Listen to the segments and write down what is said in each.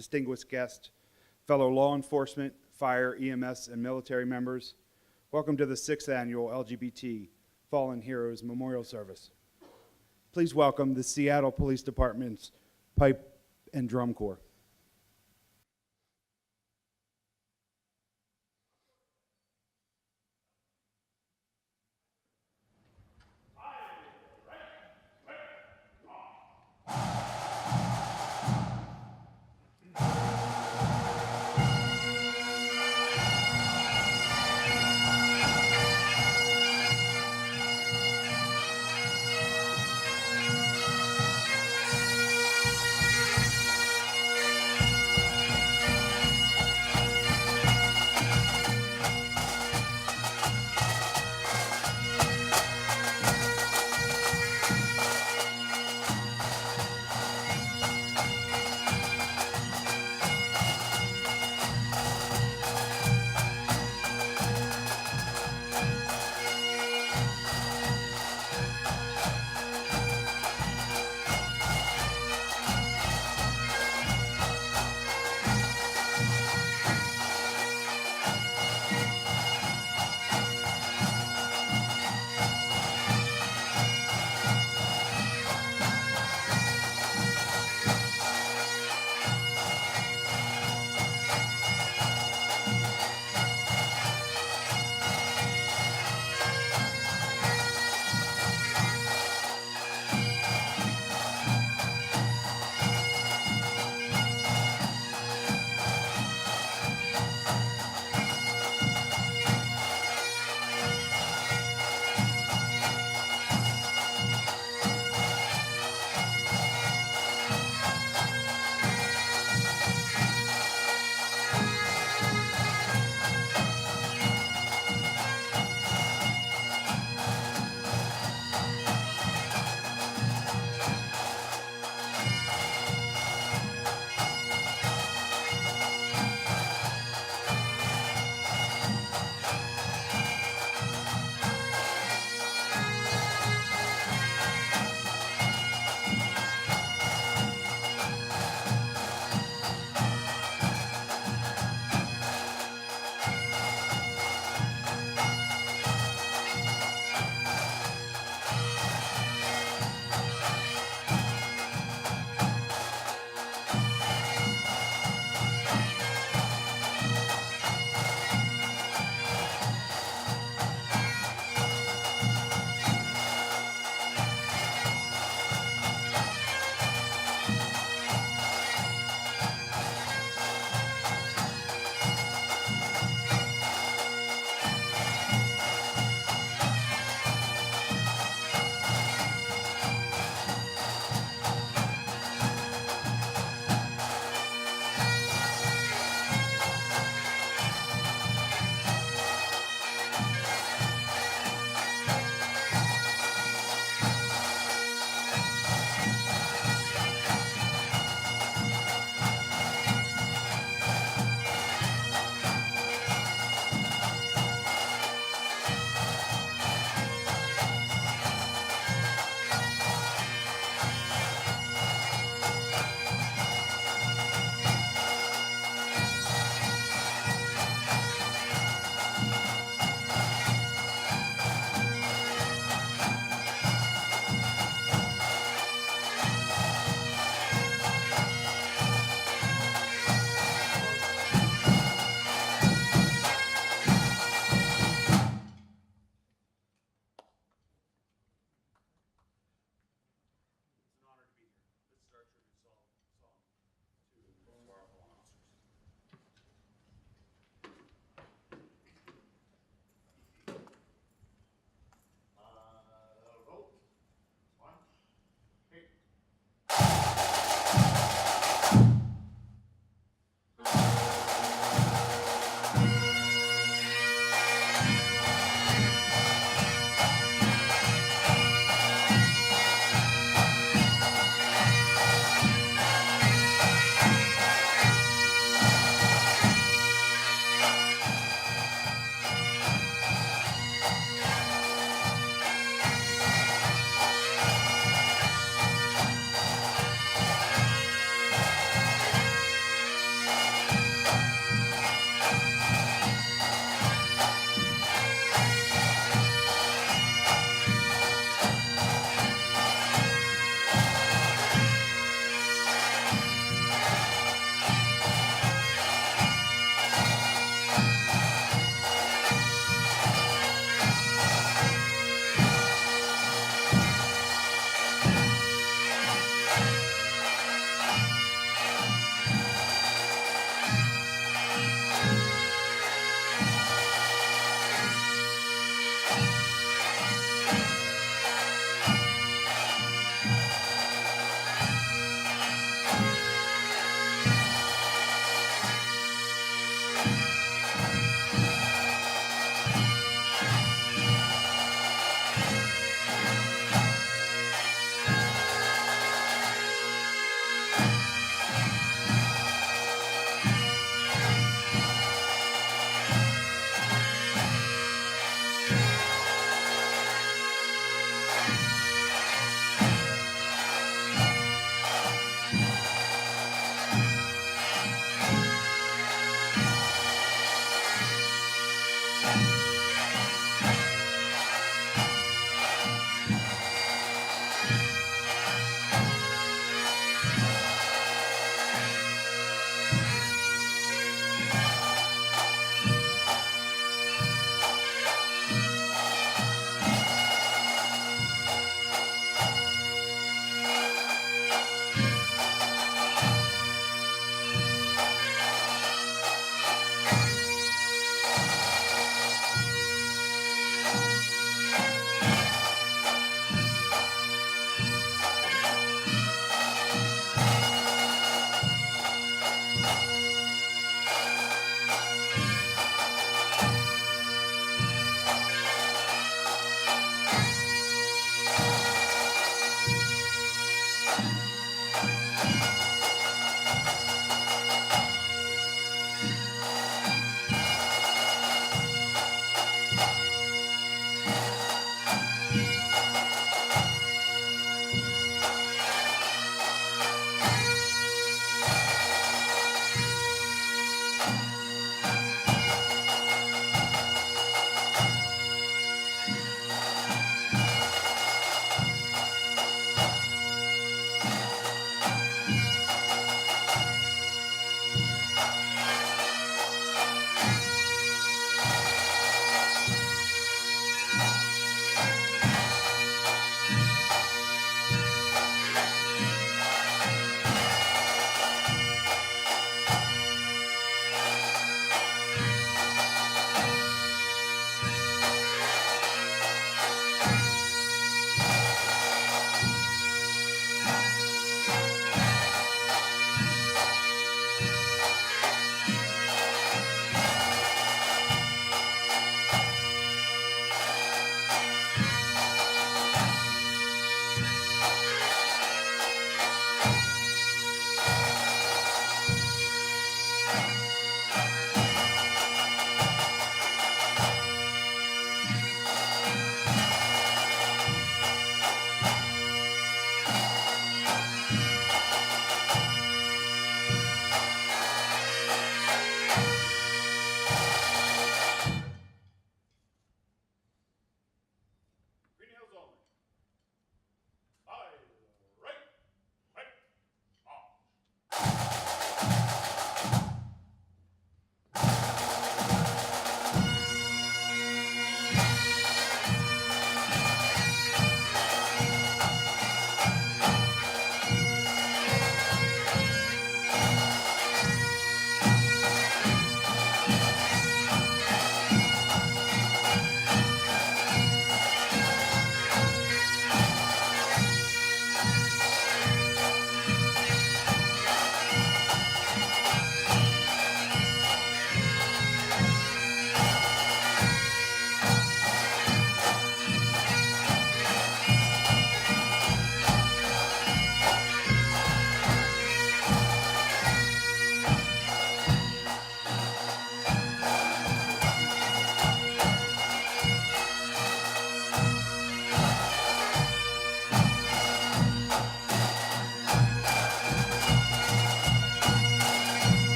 distinguished guests, fellow law enforcement, fire, EMS, and military members, welcome to the 6th Annual LGBT Fallen Heroes Memorial Service. Please welcome the Seattle Police Department's Pipe and Drum Corps.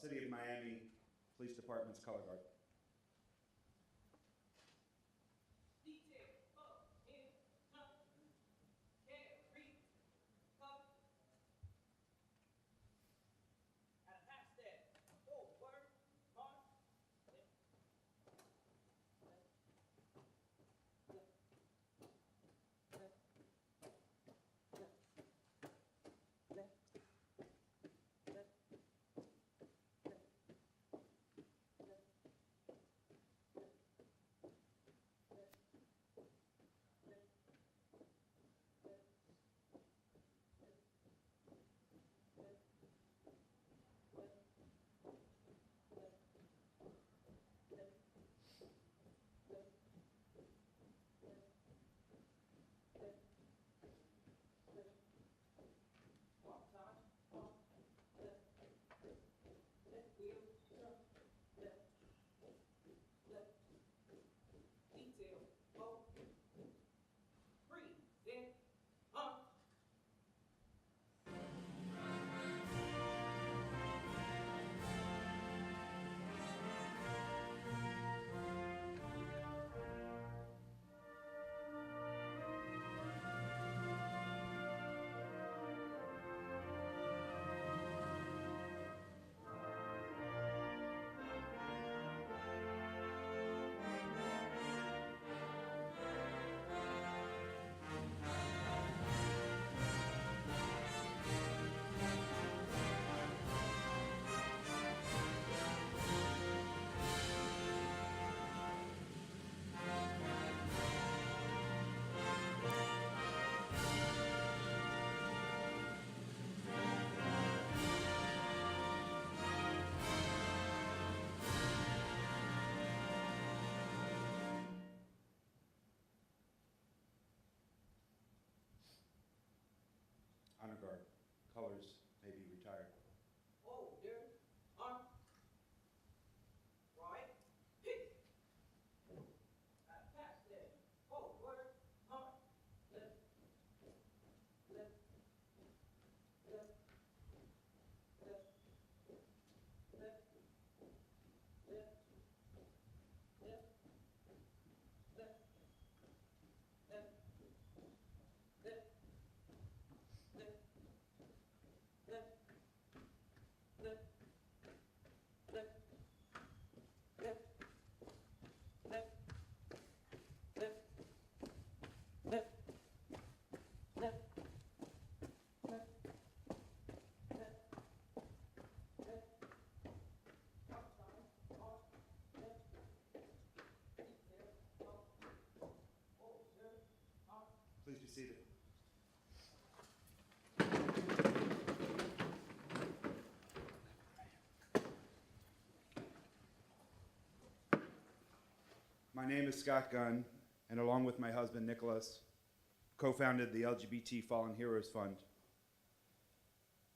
City of Miami Police Department's color guard. Honor guard, colors may be retired. Please be seated. My name is Scott Gunn, and along with my husband Nicholas, co-founded the LGBT Fallen Heroes Fund.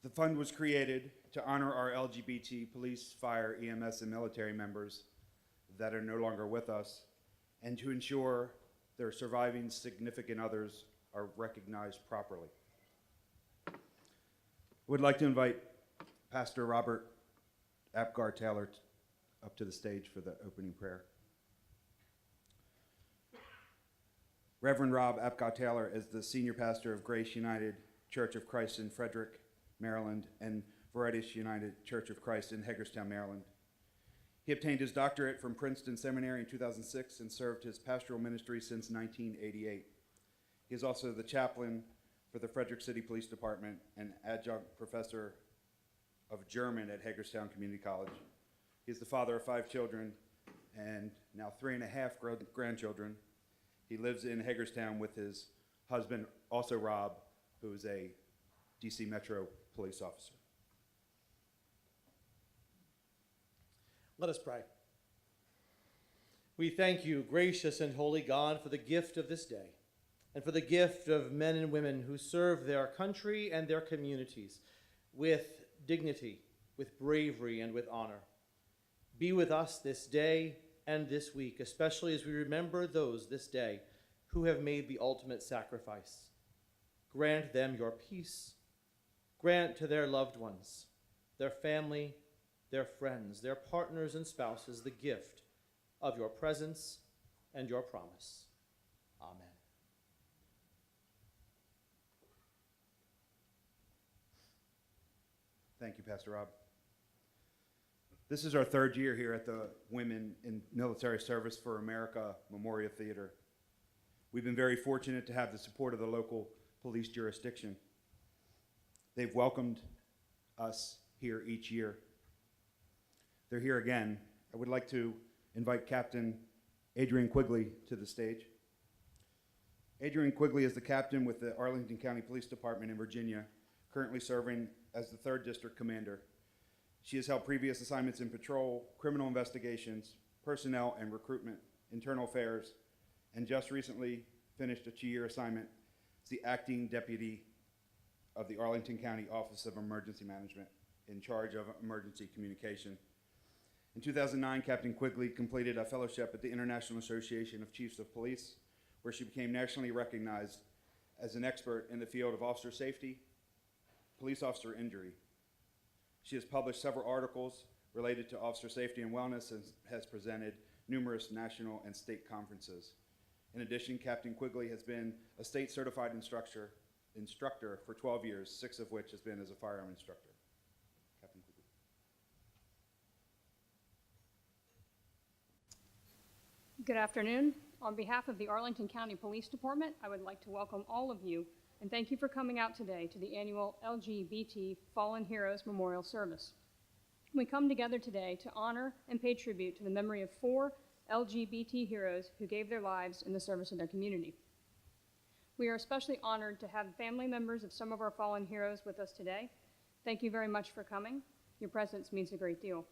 The fund was created to honor our LGBT police, fire, EMS, and military members that are no longer with us, and to ensure their surviving significant others are recognized properly. I would like to invite Pastor Rob Apgar-Taylor up to the stage for the opening prayer. Reverend Rob Apgar-Taylor is the senior pastor of Grace United Church of Christ in Frederick, Maryland, and Veritas United Church of Christ in Hagerstown, Maryland. He obtained his doctorate from Princeton Seminary in 2006 and served his pastoral ministry since 1988. He is also the chaplain for the Frederick City Police Department and adjunct professor of German at Hagerstown Community College. He is the father of 5 children and now 3.5 grandchildren. He lives in Hagerstown with his husband, also Rob, who is a DC Metro police officer. Let us pray. We thank you, gracious and holy God, for the gift of this day and for the gift of men and women who serve their country and their communities with dignity, with bravery, and with honor. Be with us this day and this week, especially as we remember those this day who have made the ultimate sacrifice. Grant them your peace. Grant to their loved ones, their family, their friends, their partners and spouses the gift of your presence and your promise. Amen. Thank you, Pastor Rob. This is our third year here at the Women in Military Service for America Memorial Theater. We've been very fortunate to have the support of the local police jurisdiction. They've welcomed us here each year. They're here again. I would like to invite Captain Adrienne Quigley to the stage. Adrienne Quigley is the captain with the Arlington County Police Department in Virginia, currently serving as the 3rd District Commander. She has held previous assignments in patrol, criminal investigations, personnel and recruitment, internal affairs, and just recently finished a 2-year assignment as the acting deputy of the Arlington County Office of Emergency Management in charge of emergency communication. In 2009, Captain Quigley completed a fellowship at the International Association of Chiefs of Police, where she became nationally recognized as an expert in the field of officer safety, police officer injury. She has published several articles related to officer safety and wellness and has presented numerous national and state conferences. In addition, Captain Quigley has been a state certified instructor for 12 years, 6 of which has been as a firearm instructor. Captain Quigley. Good afternoon. On behalf of the Arlington County Police Department, I would like to welcome all of you and thank you for coming out today to the annual LGBT Fallen Heroes Memorial Service. We come together today to honor and pay tribute to the memory of 4 LGBT heroes who gave their lives in the service of their community. We are especially honored to have family members of some of our fallen heroes with us today. Thank you very much for coming. Your presence means a great deal.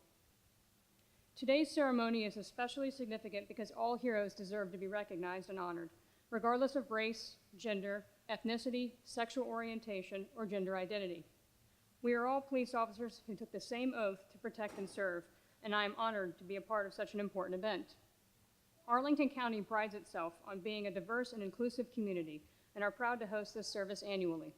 Today's ceremony is especially significant because all heroes deserve to be recognized and honored, regardless of race, gender, ethnicity, sexual orientation, or gender identity. We are all police officers who took the same oath to protect and serve, and I am honored to be a part of such an important event. Arlington County prides itself on being a diverse and inclusive community and are proud to host this service annually.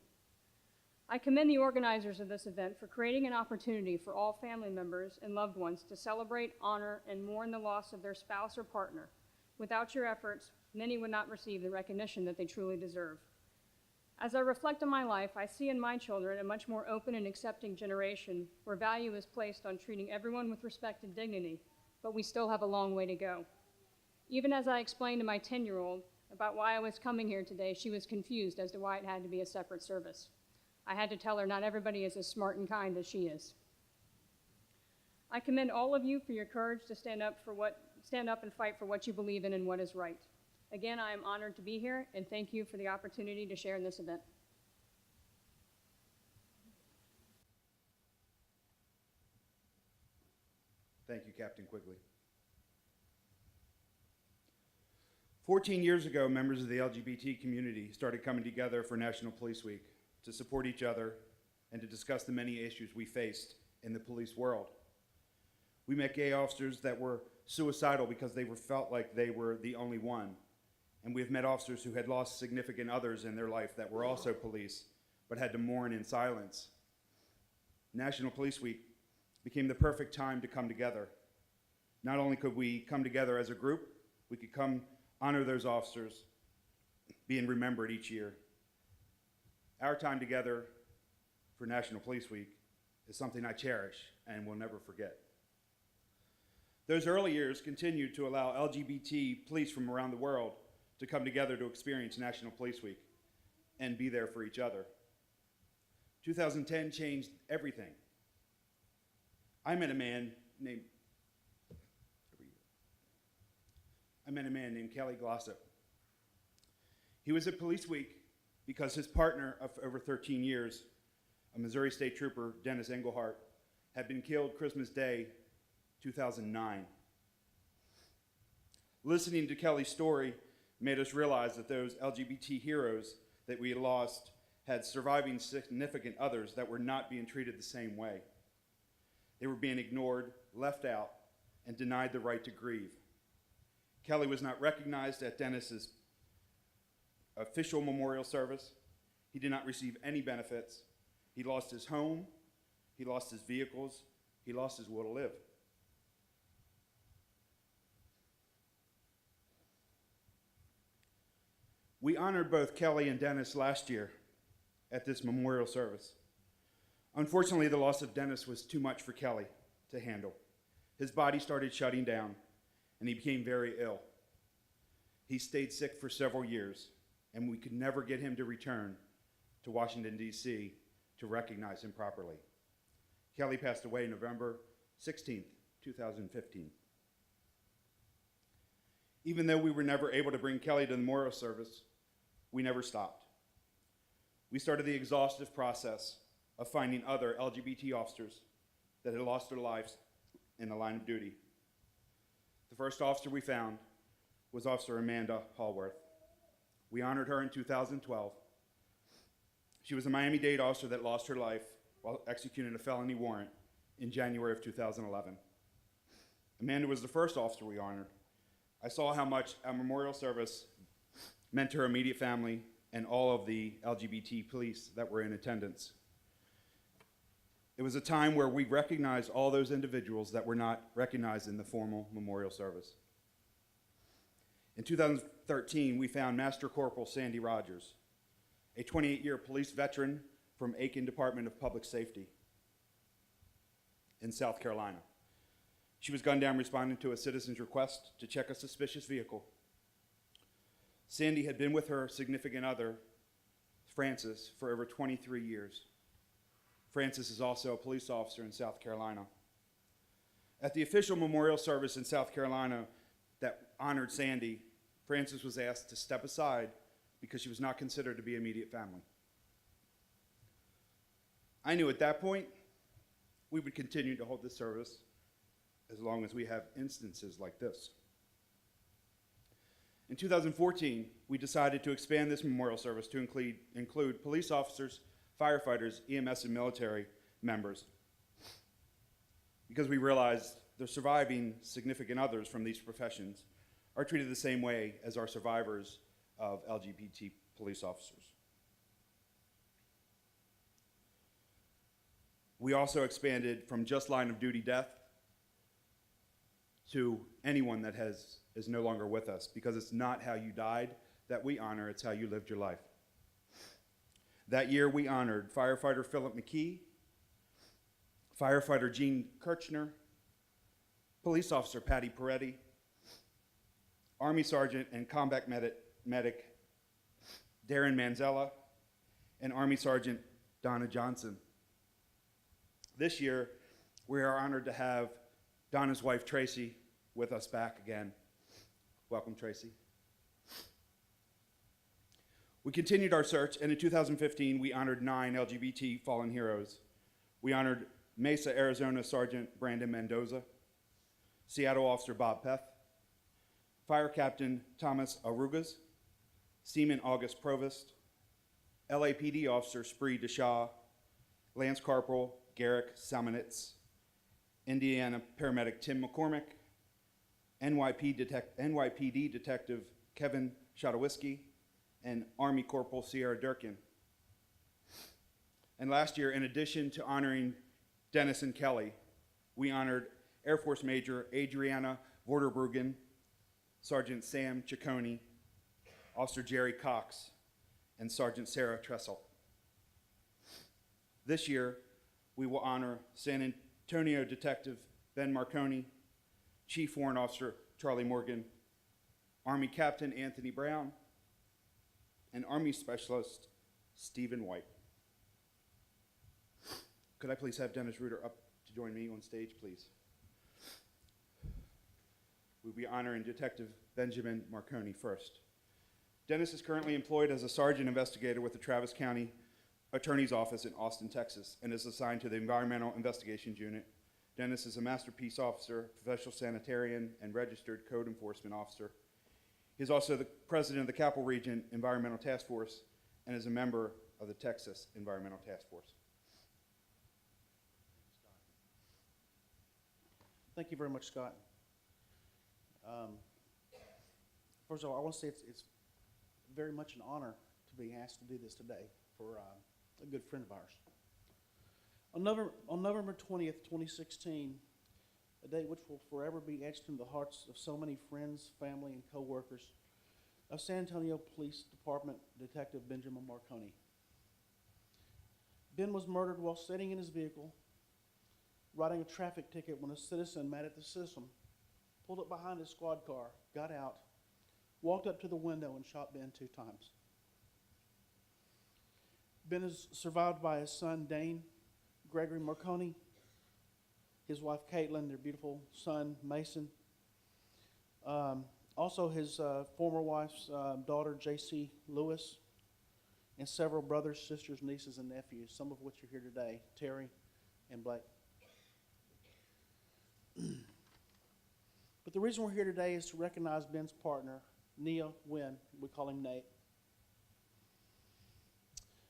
I commend the organizers of this event for creating an opportunity for all family members and loved ones to celebrate, honor, and mourn the loss of their spouse or partner. Without your efforts, many would not receive the recognition that they truly deserve. As I reflect on my life, I see in my children a much more open and accepting generation where value is placed on treating everyone with respect and dignity, but we still have a long way to go. Even as I explained to my 10-year-old about why I was coming here today, she was confused as to why it had to be a separate service. I had to tell her not everybody is as smart and kind as she is. I commend all of you for your courage to stand up and fight for what you believe in and what is right. Again, I am honored to be here, and thank you for the opportunity to share in this event. Thank you, Captain Quigley. 14 years ago, members of the LGBT community started coming together for National Police Week to support each other and to discuss the many issues we faced in the police world. We met gay officers that were suicidal because they felt like they were the only one. And we've met officers who had lost significant others in their life that were also police, but had to mourn in silence. National Police Week became the perfect time to come together. Not only could we come together as a group, we could come honor those officers being remembered each year. Our time together for National Police Week is something I cherish and will never forget. Those early years continued to allow LGBT police from around the world to come together to experience National Police Week and be there for each other. 2010 changed everything. I met a man named Kelly Glossop. He was at Police Week because his partner of over 13 years, a Missouri State Trooper, Dennis Engelhardt, had been killed Christmas Day, 2009. Listening to Kelly's story made us realize that those LGBT heroes that we lost had surviving significant others that were not being treated the same way. They were being ignored, left out, and denied the right to grieve. Kelly was not recognized at Dennis's official memorial service. He did not receive any benefits. He lost his home, he lost his vehicles, he lost his will to live. We honored both Kelly and Dennis last year at this memorial service. Unfortunately, the loss of Dennis was too much for Kelly to handle. His body started shutting down, and he became very ill. He stayed sick for several years, and we could never get him to return to Washington, D.C. to recognize him properly. Kelly passed away November 16th, 2015. Even though we were never able to bring Kelly to the memorial service, we never stopped. We started the exhaustive process of finding other LGBT officers that had lost their lives in the line of duty. The first officer we found was Officer Amanda Hallworth. We honored her in 2012. She was a Miami-Dade officer that lost her life while executing a felony warrant in January of 2011. Amanda was the first officer we honored. I saw how much our memorial service meant to her immediate family and all of the LGBT police that were in attendance. It was a time where we recognized all those individuals that were not recognized in the formal memorial service. In 2013, we found Master Corporal Sandy Rogers, a 28-year police veteran from Aiken Department of Public Safety in South Carolina. She was gunned down responding to a citizen's request to check a suspicious vehicle. Sandy had been with her significant other, Francis, for over 23 years. Francis is also a police officer in South Carolina. At the official memorial service in South Carolina that honored Sandy, Francis was asked to step aside because she was not considered to be immediate family. I knew at that point we would continue to hold this service as long as we have instances like this. In 2014, we decided to expand this memorial service to include police officers, firefighters, EMS, and military members, because we realized the surviving significant others from these professions are treated the same way as our survivors of LGBT police officers. We also expanded from just line of duty death to anyone that is no longer with us, because it's not how you died that we honor, it's how you lived your life. That year we honored firefighter Philip McKee, firefighter Jean Kirchner, police officer Patty Peretti, Army Sergeant and combat medic Darren Manzella, and Army Sergeant Donna Johnson. This year, we are honored to have Donna's wife, Tracy, with us back again. Welcome, Tracy. We continued our search, and in 2015, we honored 9 LGBT fallen heroes. We honored Mesa, Arizona Sergeant Brandon Mendoza, Seattle Officer Bob Peth, Fire Captain Thomas Arugas, Seaman August Provost, LAPD Officer Spree DeShaw, Lance Corporal Garrick Salmonitz, Indiana Paramedic Tim McCormick, NYPD Detective Kevin Shotowiski, and Army Corporal Sierra Durkin. And last year, in addition to honoring Dennis and Kelly, we honored Air Force Major Adrienne Vorderbruggen, Sergeant Sam Ciccone, Officer Jerry Cox, and Sergeant Sarah Tressel. This year, we will honor San Antonio Detective Ben Marconi, Chief Warrant Officer Charlie Morgan, Army Captain Anthony Brown, and Army Specialist Stephen White. Could I please have Dennis Rudder up to join me on stage, please? We'll be honoring Detective Benjamin Marconi first. Dennis is currently employed as a sergeant investigator with the Travis County Attorney's Office in Austin, Texas, and is assigned to the Environmental Investigations Unit. Dennis is a Master Peace Officer, professional sanitarian, and registered code enforcement officer. He is also the president of the Capital Region Environmental Task Force and is a member of the Texas Environmental Task Force. Thank you very much, Scott. First of all, I want to say it's very much an honor to be asked to do this today for a good friend of ours. On November 20th, 2016, a date which will forever be etched in the hearts of so many friends, family, and co-workers of San Antonio Police Department Detective Benjamin Marconi. Ben was murdered while sitting in his vehicle, writing a traffic ticket when a citizen mad at the system pulled up behind his squad car, got out, walked up to the window, and shot Ben 2 times. Ben is survived by his son, Dane Gregory Marconi, his wife, Caitlin, their beautiful son, Mason. Also his former wife's daughter, J.C. Lewis, and several brothers, sisters, nieces, and nephews, some of which are here today, Terry and Blake. But the reason we're here today is to recognize Ben's partner, Nia Wynn. We call him Nate.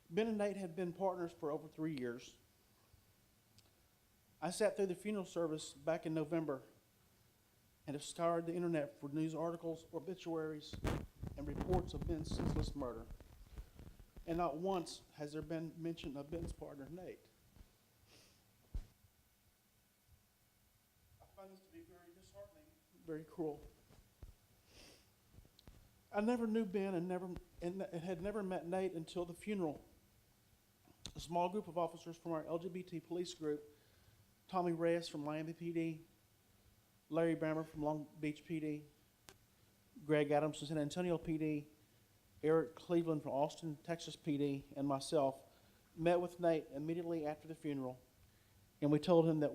Ben and Nate had been partners for over 3 years. I sat through the funeral service back in November and have scoured the internet for news articles, obituaries, and reports of Ben's senseless murder. And not once has there been mention of Ben's partner, Nate. I find this to be very disheartening, very cruel. I never knew Ben and had never met Nate until the funeral. A small group of officers from our LGBT police group, Tommy Reyes from Miami PD, Larry Brammer from Long Beach PD, Greg Adams from San Antonio PD, Eric Cleveland from Austin, Texas PD, and myself met with Nate immediately after the funeral, and we told him that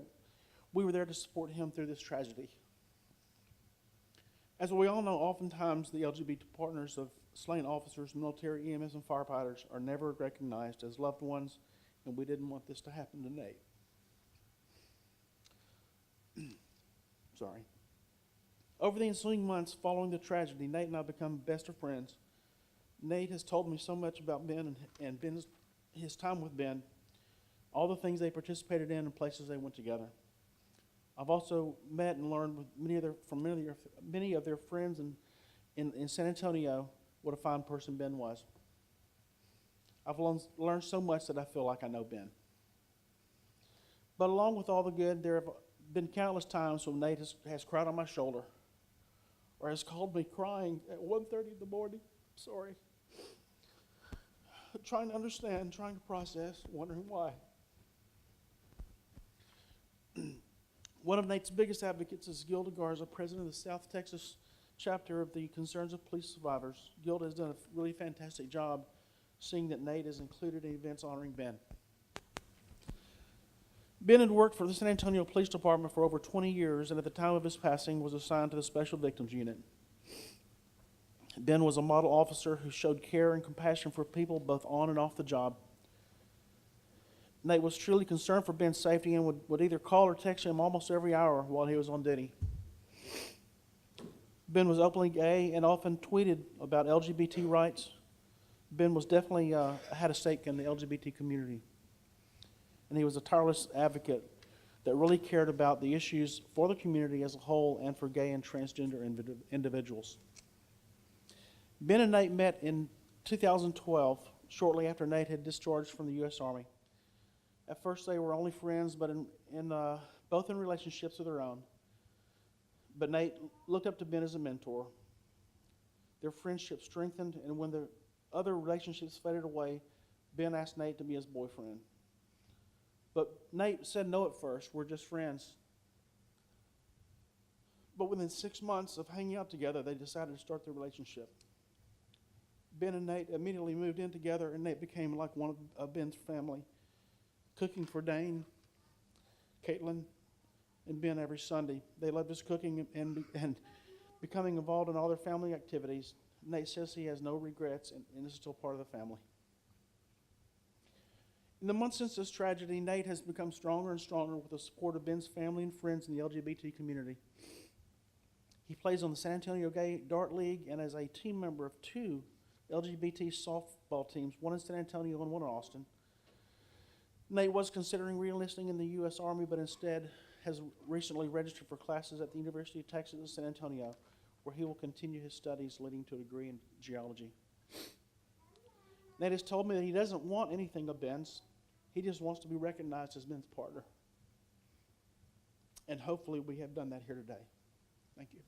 we were there to support him through this tragedy. As we all know, oftentimes the LGBT partners of slain officers, military, EMS, and firefighters are never recognized as loved ones, and we didn't want this to happen to Nate. Sorry. Over the ensuing months following the tragedy, Nate and I become best of friends. Nate has told me so much about Ben and his time with Ben, all the things they participated in and places they went together. I've also met and learned with many of their friends in San Antonio what a fine person Ben was. I've learned so much that I feel like I know Ben. But along with all the good, there have been countless times when Nate has cried on my shoulder or has called me crying at 1:30 in the morning. Sorry. Trying to understand, trying to process, wondering why. One of Nate's biggest advocates is Gilda Garza, president of the South Texas chapter of the Concerns of Police Survivors. Gilda has done a really fantastic job seeing that Nate is included in events honoring Ben. Ben had worked for the San Antonio Police Department for over 20 years, and at the time of his passing was assigned to the Special Victims Unit. Ben was a model officer who showed care and compassion for people both on and off the job. Nate was truly concerned for Ben's safety and would either call or text him almost every hour while he was on duty. Ben was openly gay and often tweeted about LGBT rights. Ben was definitely had a stake in the LGBT community. And he was a tireless advocate that really cared about the issues for the community as a whole and for gay and transgender individuals. Ben and Nate met in 2012, shortly after Nate had discharged from the U.S. Army. At first they were only friends, but both in relationships of their own. But Nate looked up to Ben as a mentor. Their friendship strengthened, and when the other relationships faded away, Ben asked Nate to be his boyfriend. But Nate said no at first, we're just friends. But within 6 months of hanging out together, they decided to start their relationship. Ben and Nate immediately moved in together, and Nate became like one of Ben's family, cooking for Dane, Caitlin, and Ben every Sunday. They loved his cooking and becoming involved in all their family activities. Nate says he has no regrets and is still part of the family. In the months since this tragedy, Nate has become stronger and stronger with the support of Ben's family and friends in the LGBT community. He plays on the San Antonio Gay Dart League and is a team member of 2 LGBT softball teams, one in San Antonio and one in Austin. Nate was considering re-enlisting in the U.S. Army, but instead has recently registered for classes at the University of Texas at San Antonio, where he will continue his studies leading to a degree in geology. Nate has told me that he doesn't want anything of Ben's. He just wants to be recognized as Ben's partner. And hopefully we have done that here today. Thank you.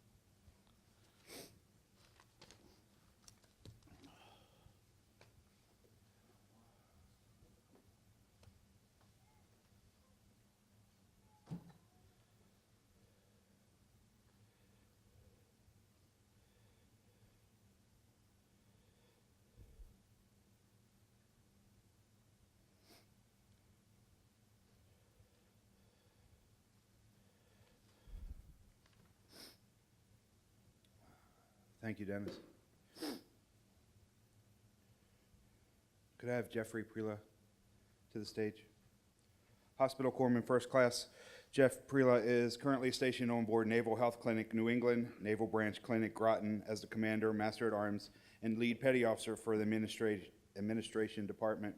Thank you, Dennis. Could I have Jeffry Priela to the stage? Hospital Corpsman First Class Jeff Priela is currently stationed on board Naval Health Clinic, New England, Naval Branch Clinic, Groton, as the Commander, Master at Arms, and Lead Petty Officer for the Administration Department.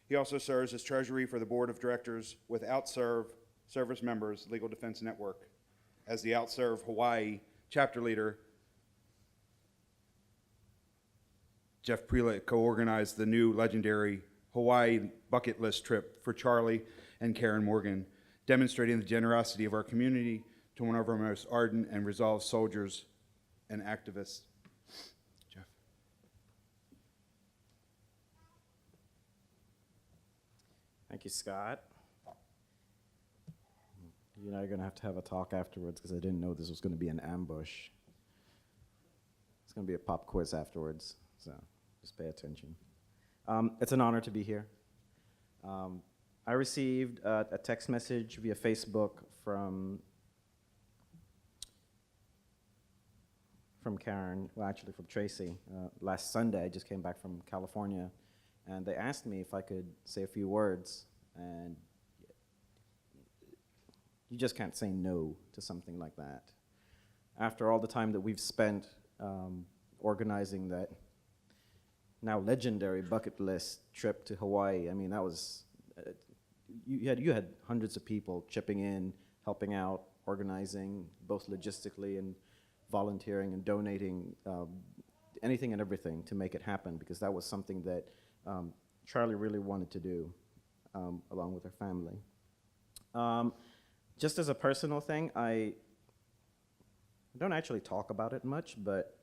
He also serves as Treasury for the Board of Directors with OutServe Service Members Legal Defense Network. As the OutServe Hawaii chapter leader, Jeff Priela co-organized the new legendary Hawaii bucket list trip for Charlie and Karen Morgan, demonstrating the generosity of our community to one of our most ardent and resolved soldiers and activists. Jeff. Thank you, Scott. You and I are going to have a talk afterwards because I didn't know this was going to be an ambush. It's going to be a pop quiz afterwards, so just pay attention. It's an honor to be here. I received a text message via Facebook from Karen, well, actually from Tracy. Last Sunday, I just came back from California, and they asked me if I could say a few words, and you just can't say no to something like that. After all the time that we've spent organizing that now legendary bucket list trip to Hawaii, I mean, that was, you had hundreds of people chipping in, helping out, organizing, both logistically and volunteering and donating anything and everything to make it happen, because that was something that Charlie really wanted to do along with her family. Just as a personal thing, I don't actually talk about it much, but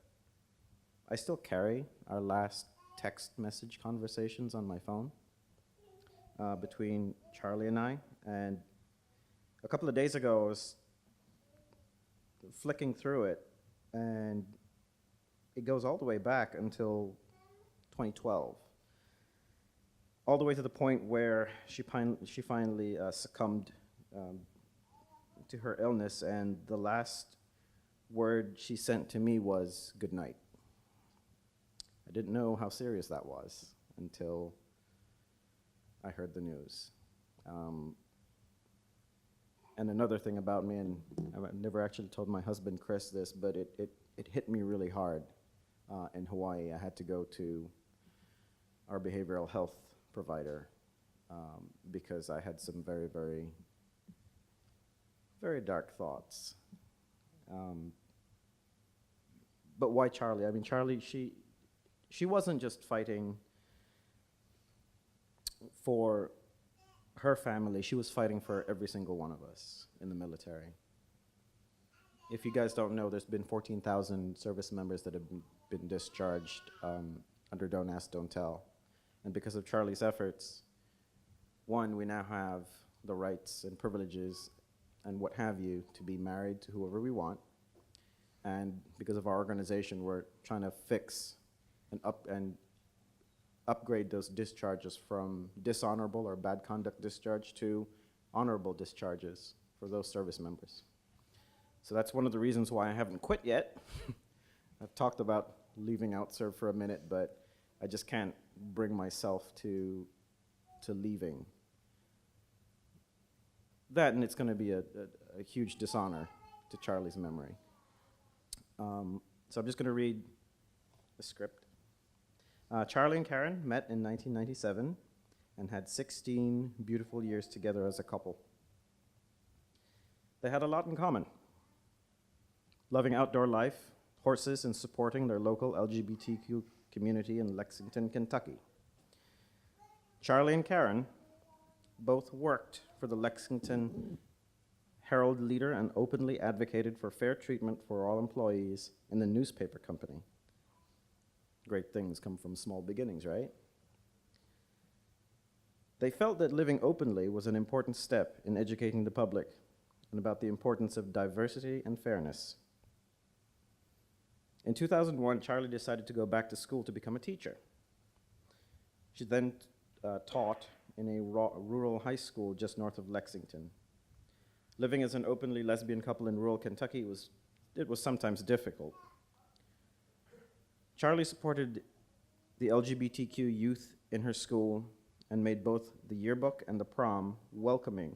I still carry our last text message conversations on my phone between Charlie and I. And a couple of days ago, I was flicking through it, and it goes all the way back until 2012, all the way to the point where she finally succumbed to her illness, and the last word she sent to me was "good night." I didn't know how serious that was until I heard the news. And another thing about me, and I've never actually told my husband Chris this, but it hit me really hard in Hawaii. I had to go to our behavioral health provider because I had some very, very, very dark thoughts. But why Charlie? I mean, Charlie, she wasn't just fighting for her family, she was fighting for every single one of us in the military. If you guys don't know, there's been 14,000 service members that have been discharged under Don't Ask, Don't Tell. And because of Charlie's efforts, one, we now have the rights and privileges and what have you to be married to whoever we want. And because of our organization, we're trying to fix and upgrade those discharges from dishonorable or bad conduct discharge to honorable discharges for those service members. So that's one of the reasons why I haven't quit yet. I've talked about leaving OutServe for a minute, but I just can't bring myself to leaving. That, and it's going to be a huge dishonor to Charlie's memory. So I'm just going to read the script. Charlie and Karen met in 1997 and had 16 beautiful years together as a couple. They had a lot in common: loving outdoor life, horses, and supporting their local LGBTQ community in Lexington, Kentucky. Charlie and Karen both worked for the Lexington Herald Leader and openly advocated for fair treatment for all employees in the newspaper company. Great things come from small beginnings, right? They felt that living openly was an important step in educating the public and about the importance of diversity and fairness. In 2001, Charlie decided to go back to school to become a teacher. She then taught in a rural high school just north of Lexington. Living as an openly lesbian couple in rural Kentucky was sometimes difficult. Charlie supported the LGBTQ youth in her school and made both the yearbook and the prom welcoming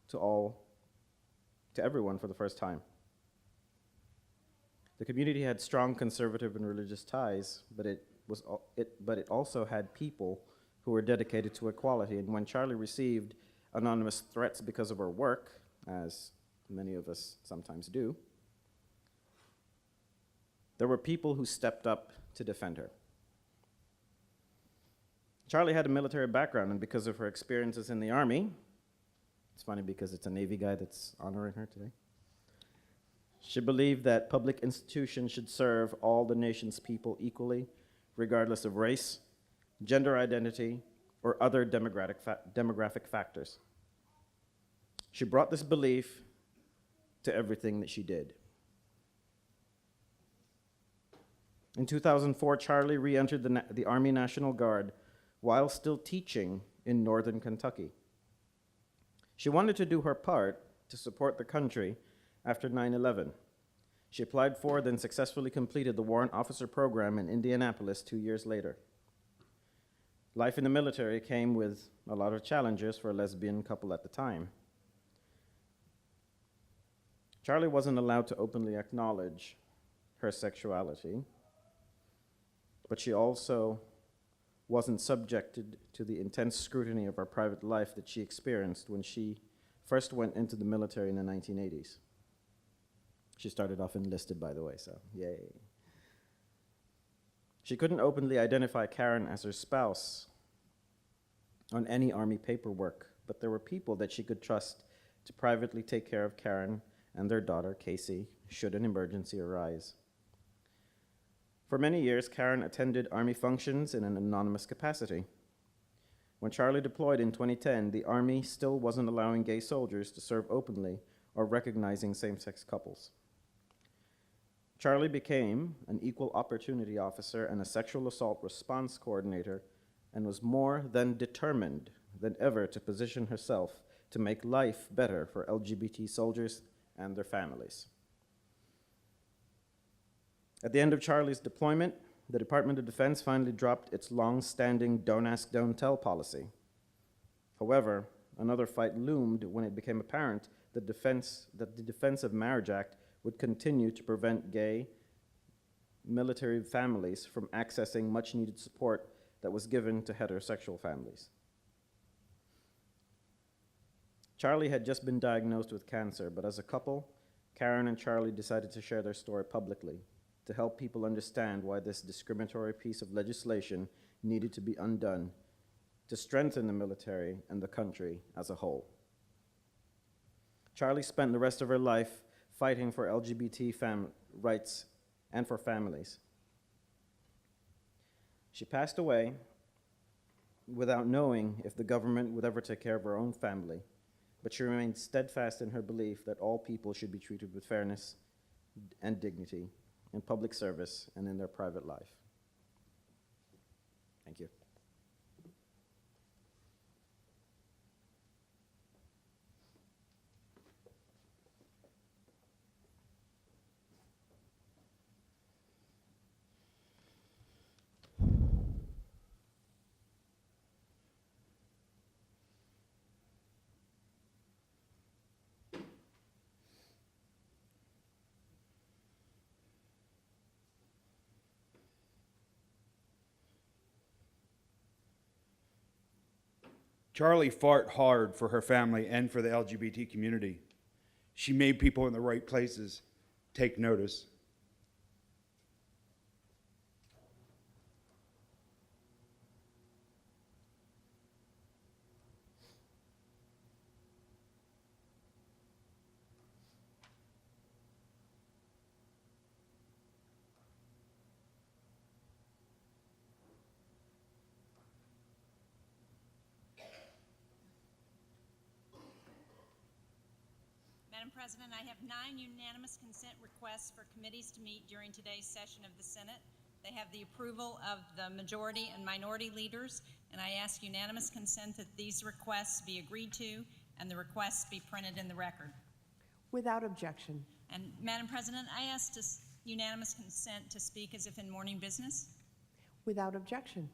to everyone for the first time. The community had strong conservative and religious ties, but it also had people who were dedicated to equality. And when Charlie received anonymous threats because of her work, as many of us sometimes do, there were people who stepped up to defend her. Charlie had a military background, and because of her experiences in the Army, it's funny because it's a Navy guy that's honoring her today, she believed that public institutions should serve all the nation's people equally, regardless of race, gender identity, or other demographic factors. She brought this belief to everything that she did. In 2004, Charlie re-entered the Army National Guard while still teaching in northern Kentucky. She wanted to do her part to support the country after 9/11. She applied for, then successfully completed the Warrant Officer Program in Indianapolis 2 years later. Life in the military came with a lot of challenges for a lesbian couple at the time. Charlie wasn't allowed to openly acknowledge her sexuality, but she also wasn't subjected to the intense scrutiny of her private life that she experienced when she first went into the military in the 1980s. She started off enlisted, by the way, so yay. She couldn't openly identify Karen as her spouse on any Army paperwork, but there were people that she could trust to privately take care of Karen and their daughter, Casey, should an emergency arise. For many years, Karen attended Army functions in an anonymous capacity. When Charlie deployed in 2010, the Army still wasn't allowing gay soldiers to serve openly or recognizing same-sex couples. Charlie became an equal opportunity officer and a sexual assault response coordinator and was more than determined than ever to position herself to make life better for LGBT soldiers and their families. At the end of Charlie's deployment, the Department of Defense finally dropped its long-standing don't ask, don't tell policy. However, another fight loomed when it became apparent that the Defense of Marriage Act would continue to prevent gay military families from accessing much-needed support that was given to heterosexual families. Charlie had just been diagnosed with cancer, but as a couple, Karen and Charlie decided to share their story publicly to help people understand why this discriminatory piece of legislation needed to be undone to strengthen the military and the country as a whole. Charlie spent the rest of her life fighting for LGBT rights and for families. She passed away without knowing if the government would ever take care of her own family, but she remained steadfast in her belief that all people should be treated with fairness and dignity in public service and in their private life. Thank you. Charlie fought hard for her family and for the LGBT community. She made people in the right places take notice. President, I have 9 unanimous consent requests for committees to meet during today's session of the Senate. They have the approval of the majority and minority leaders, and I ask unanimous consent that these requests be agreed to and the requests be printed in the record. Without objection. And Madam President, I ask unanimous consent to speak as if in morning business. Without objection.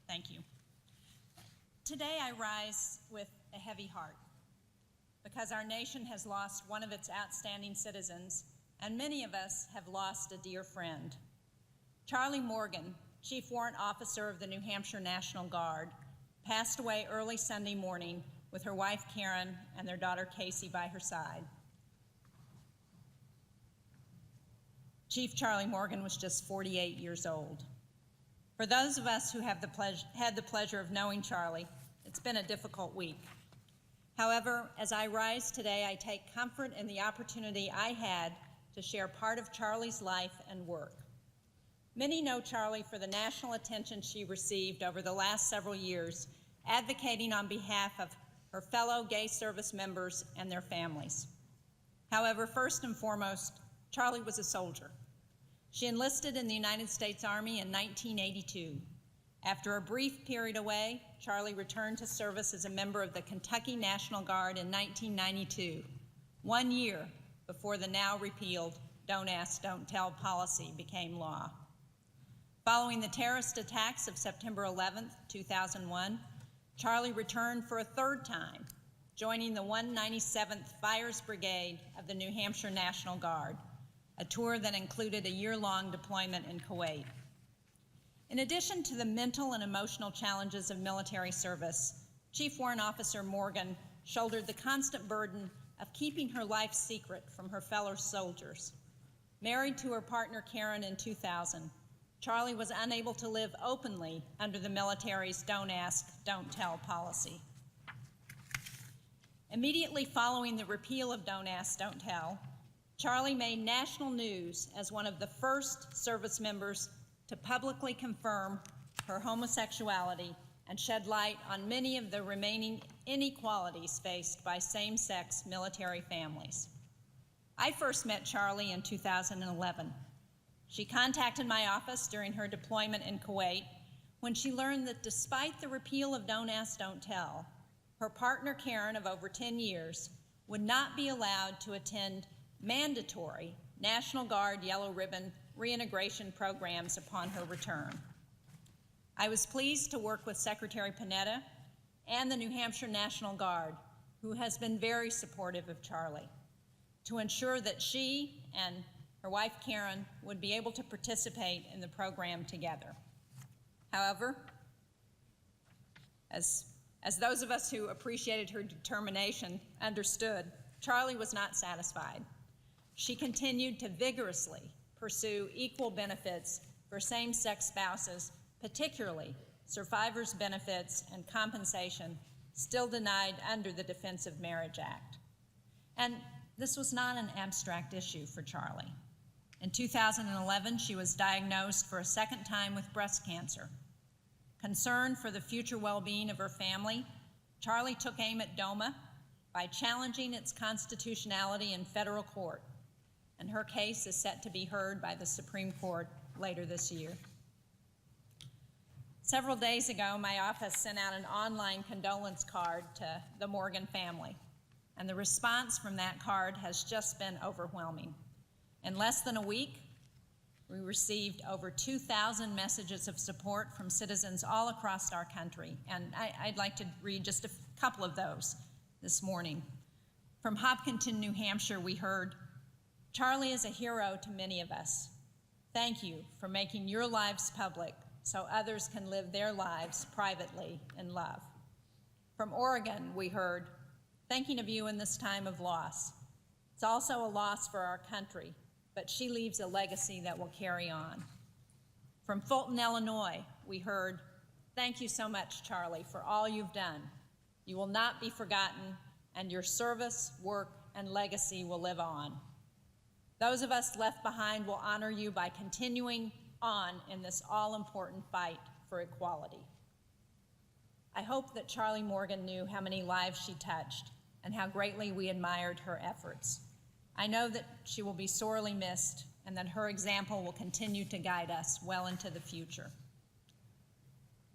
Thank you. Today I rise with a heavy heart because our nation has lost one of its outstanding citizens, and many of us have lost a dear friend. Charlie Morgan, Chief Warrant Officer of the New Hampshire National Guard, passed away early Sunday morning with her wife Karen and their daughter Casey by her side. Chief Charlie Morgan was just 48 years old. For those of us who have had the pleasure of knowing Charlie, it's been a difficult week. However, as I rise today, I take comfort in the opportunity I had to share part of Charlie's life and work. Many know Charlie for the national attention she received over the last several years, advocating on behalf of her fellow gay service members and their families. However, first and foremost, Charlie was a soldier. She enlisted in the United States Army in 1982. After a brief period away, Charlie returned to service as a member of the Kentucky National Guard in 1992, 1 year before the now repealed Don't Ask, Don't Tell policy became law. Following the terrorist attacks of September 11, 2001, Charlie returned for a third time, joining the 197th Fires Brigade of the New Hampshire National Guard, a tour that included a year-long deployment in Kuwait. In addition to the mental and emotional challenges of military service, Chief Warrant Officer Morgan shouldered the constant burden of keeping her life secret from her fellow soldiers. Married to her partner Karen in 2000, Charlie was unable to live openly under the military's Don't Ask, Don't Tell policy. Immediately following the repeal of Don't Ask, Don't Tell, Charlie made national news as one of the first service members to publicly confirm her homosexuality and shed light on many of the remaining inequalities faced by same-sex military families. I first met Charlie in 2011. She contacted my office during her deployment in Kuwait when she learned that despite the repeal of Don't Ask, Don't Tell, her partner Karen of over 10 years would not be allowed to attend mandatory National Guard Yellow Ribbon reintegration programs upon her return. I was pleased to work with Secretary Panetta and the New Hampshire National Guard, who has been very supportive of Charlie, to ensure that she and her wife Karen would be able to participate in the program together. However, as those of us who appreciated her determination understood, Charlie was not satisfied. She continued to vigorously pursue equal benefits for same-sex spouses, particularly survivors' benefits and compensation still denied under the Defense of Marriage Act. And this was not an abstract issue for Charlie. In 2011, she was diagnosed for a second time with breast cancer. Concerned for the future well-being of her family, Charlie took aim at DOMA by challenging its constitutionality in federal court, and her case is set to be heard by the Supreme Court later this year. Several days ago, my office sent out an online condolence card to the Morgan family, and the response from that card has just been overwhelming. In less than a week, we received over 2,000 messages of support from citizens all across our country, and I'd like to read just a couple of those this morning. From Hopkinton, New Hampshire, we heard, "Charlie is a hero to many of us. Thank you for making your lives public so others can live their lives privately in love." From Oregon, we heard, "Thinking of you in this time of loss. It's also a loss for our country, but she leaves a legacy that will carry on." From Fulton, Illinois, we heard, "Thank you so much, Charlie, for all you've done. You will not be forgotten, and your service, work, and legacy will live on. Those of us left behind will honor you by continuing on in this all-important fight for equality." I hope that Charlie Morgan knew how many lives she touched and how greatly we admired her efforts. I know that she will be sorely missed and that her example will continue to guide us well into the future.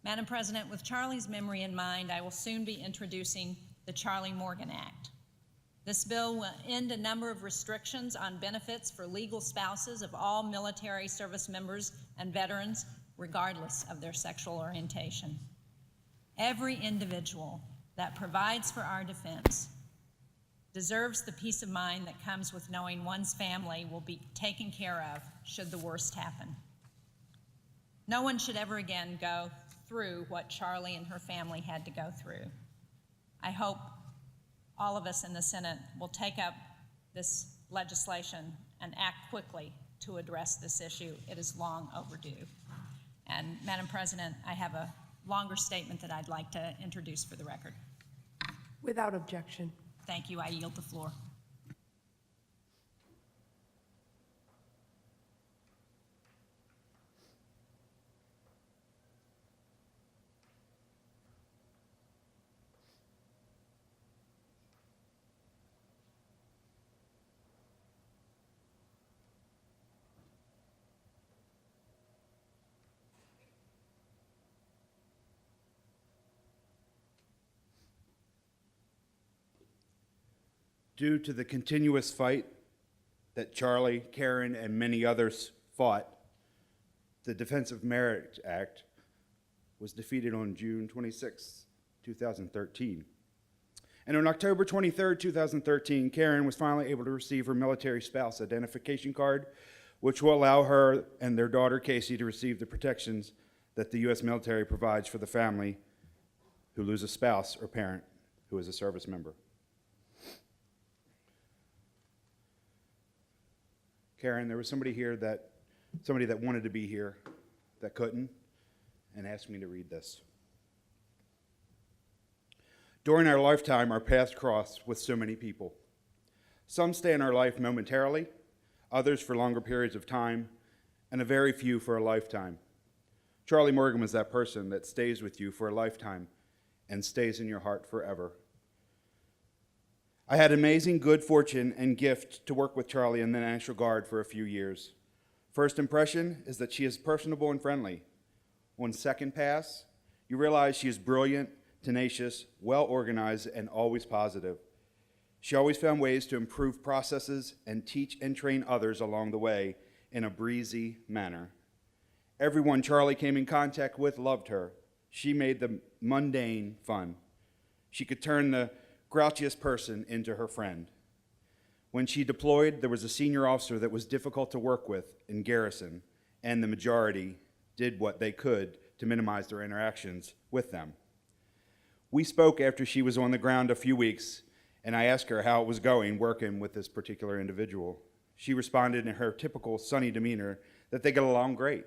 Madam President, with Charlie's memory in mind, I will soon be introducing the Charlie Morgan Act. This bill will end a number of restrictions on benefits for legal spouses of all military service members and veterans, regardless of their sexual orientation. Every individual that provides for our defense deserves the peace of mind that comes with knowing one's family will be taken care of should the worst happen. No one should ever again go through what Charlie and her family had to go through. I hope all of us in the Senate will take up this legislation and act quickly to address this issue. It is long overdue. And Madam President, I have a longer statement that I'd like to introduce for the record. Without objection. Thank you. I yield the floor. Due to the continuous fight that Charlie, Karen, and many others fought, the Defense of Marriage Act was defeated on June 26, 2013. And on October 23, 2013, Karen was finally able to receive her military spouse identification card, which will allow her and their daughter Casey to receive the protections that the U.S. military provides for the family who lose a spouse or parent who is a service member. Karen, there was somebody that wanted to be here that couldn't and asked me to read this. During our lifetime, our paths cross with so many people. Some stay in our life momentarily, others for longer periods of time, and a very few for a lifetime. Charlie Morgan was that person that stays with you for a lifetime and stays in your heart forever. I had amazing good fortune and gift to work with Charlie in the National Guard for a few years. First impression is that she is personable and friendly. On second pass, you realize she is brilliant, tenacious, well-organized, and always positive. She always found ways to improve processes and teach and train others along the way in a breezy manner. Everyone Charlie came in contact with loved her. She made the mundane fun. She could turn the grouchiest person into her friend. When she deployed, there was a senior officer that was difficult to work with in garrison, and the majority did what they could to minimize their interactions with them. We spoke after she was on the ground a few weeks, and I asked her how it was going working with this particular individual. She responded in her typical sunny demeanor that they get along great.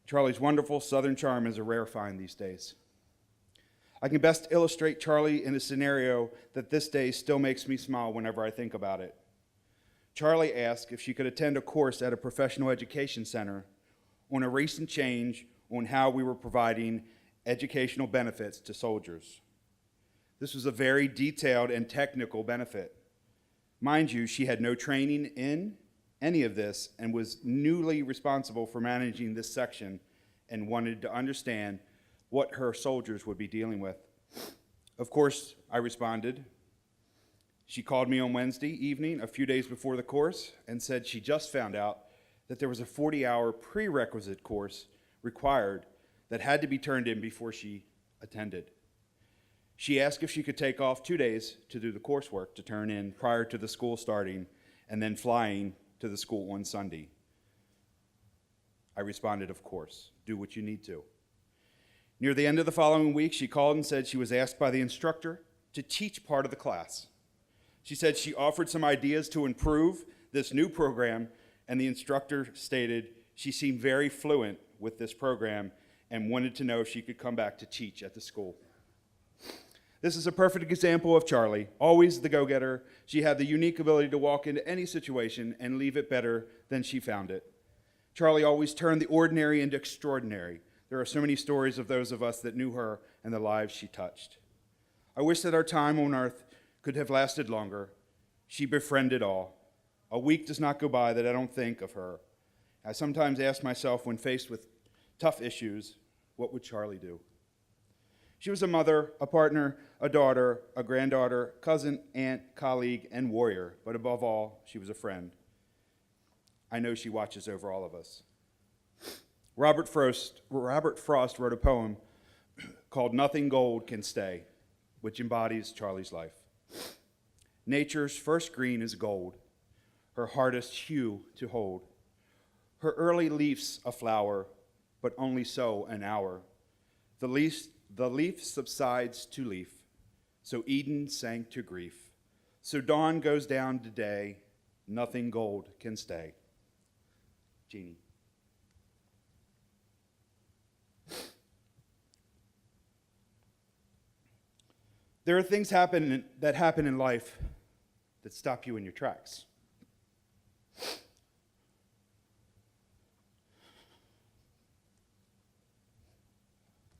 Charlie's wonderful Southern charm is a rare find these days. I can best illustrate Charlie in a scenario that this day still makes me smile whenever I think about it. Charlie asked if she could attend a course at a professional education center on a recent change on how we were providing educational benefits to soldiers. This was a very detailed and technical benefit. Mind you, she had no training in any of this and was newly responsible for managing this section and wanted to understand what her soldiers would be dealing with. Of course, I responded. She called me on Wednesday evening, a few days before the course, and said she just found out that there was a 40-hour prerequisite course required that had to be turned in before she attended. She asked if she could take off 2 days to do the coursework to turn in prior to the school starting and then flying to the school on Sunday. I responded, of course, do what you need to. Near the end of the following week, she called and said she was asked by the instructor to teach part of the class. She said she offered some ideas to improve this new program, and the instructor stated she seemed very fluent with this program and wanted to know if she could come back to teach at the school. This is a perfect example of Charlie, always the go-getter. She had the unique ability to walk into any situation and leave it better than she found it. Charlie always turned the ordinary into extraordinary. There are so many stories of those of us that knew her and the lives she touched. I wish that our time on earth could have lasted longer. She befriended all. A week does not go by that I don't think of her. I sometimes ask myself when faced with tough issues, what would Charlie do? She was a mother, a partner, a daughter, a granddaughter, cousin, aunt, colleague, and warrior, but above all, she was a friend. I know she watches over all of us. Robert Frost wrote a poem called Nothing Gold Can Stay, which embodies Charlie's life. Nature's first green is gold, her hardest hue to hold. Her early leaf's a flower, but only so an hour. The leaf subsides to leaf, so Eden sank to grief. So dawn goes down to day, nothing gold can stay. Jeannie. There are things that happen in life that stop you in your tracks.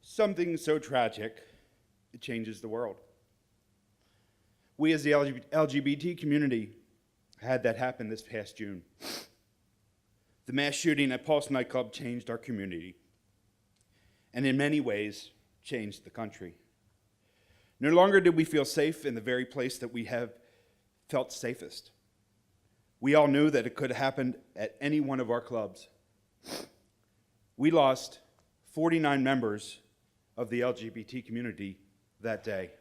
Something so tragic, it changes the world. We as the LGBT community had that happen this past June. The mass shooting at Pulse nightclub changed our community, and in many ways, changed the country. No longer did we feel safe in the very place that we have felt safest. We all knew that it could have happened at any one of our clubs. We lost 49 members of the LGBT community that day.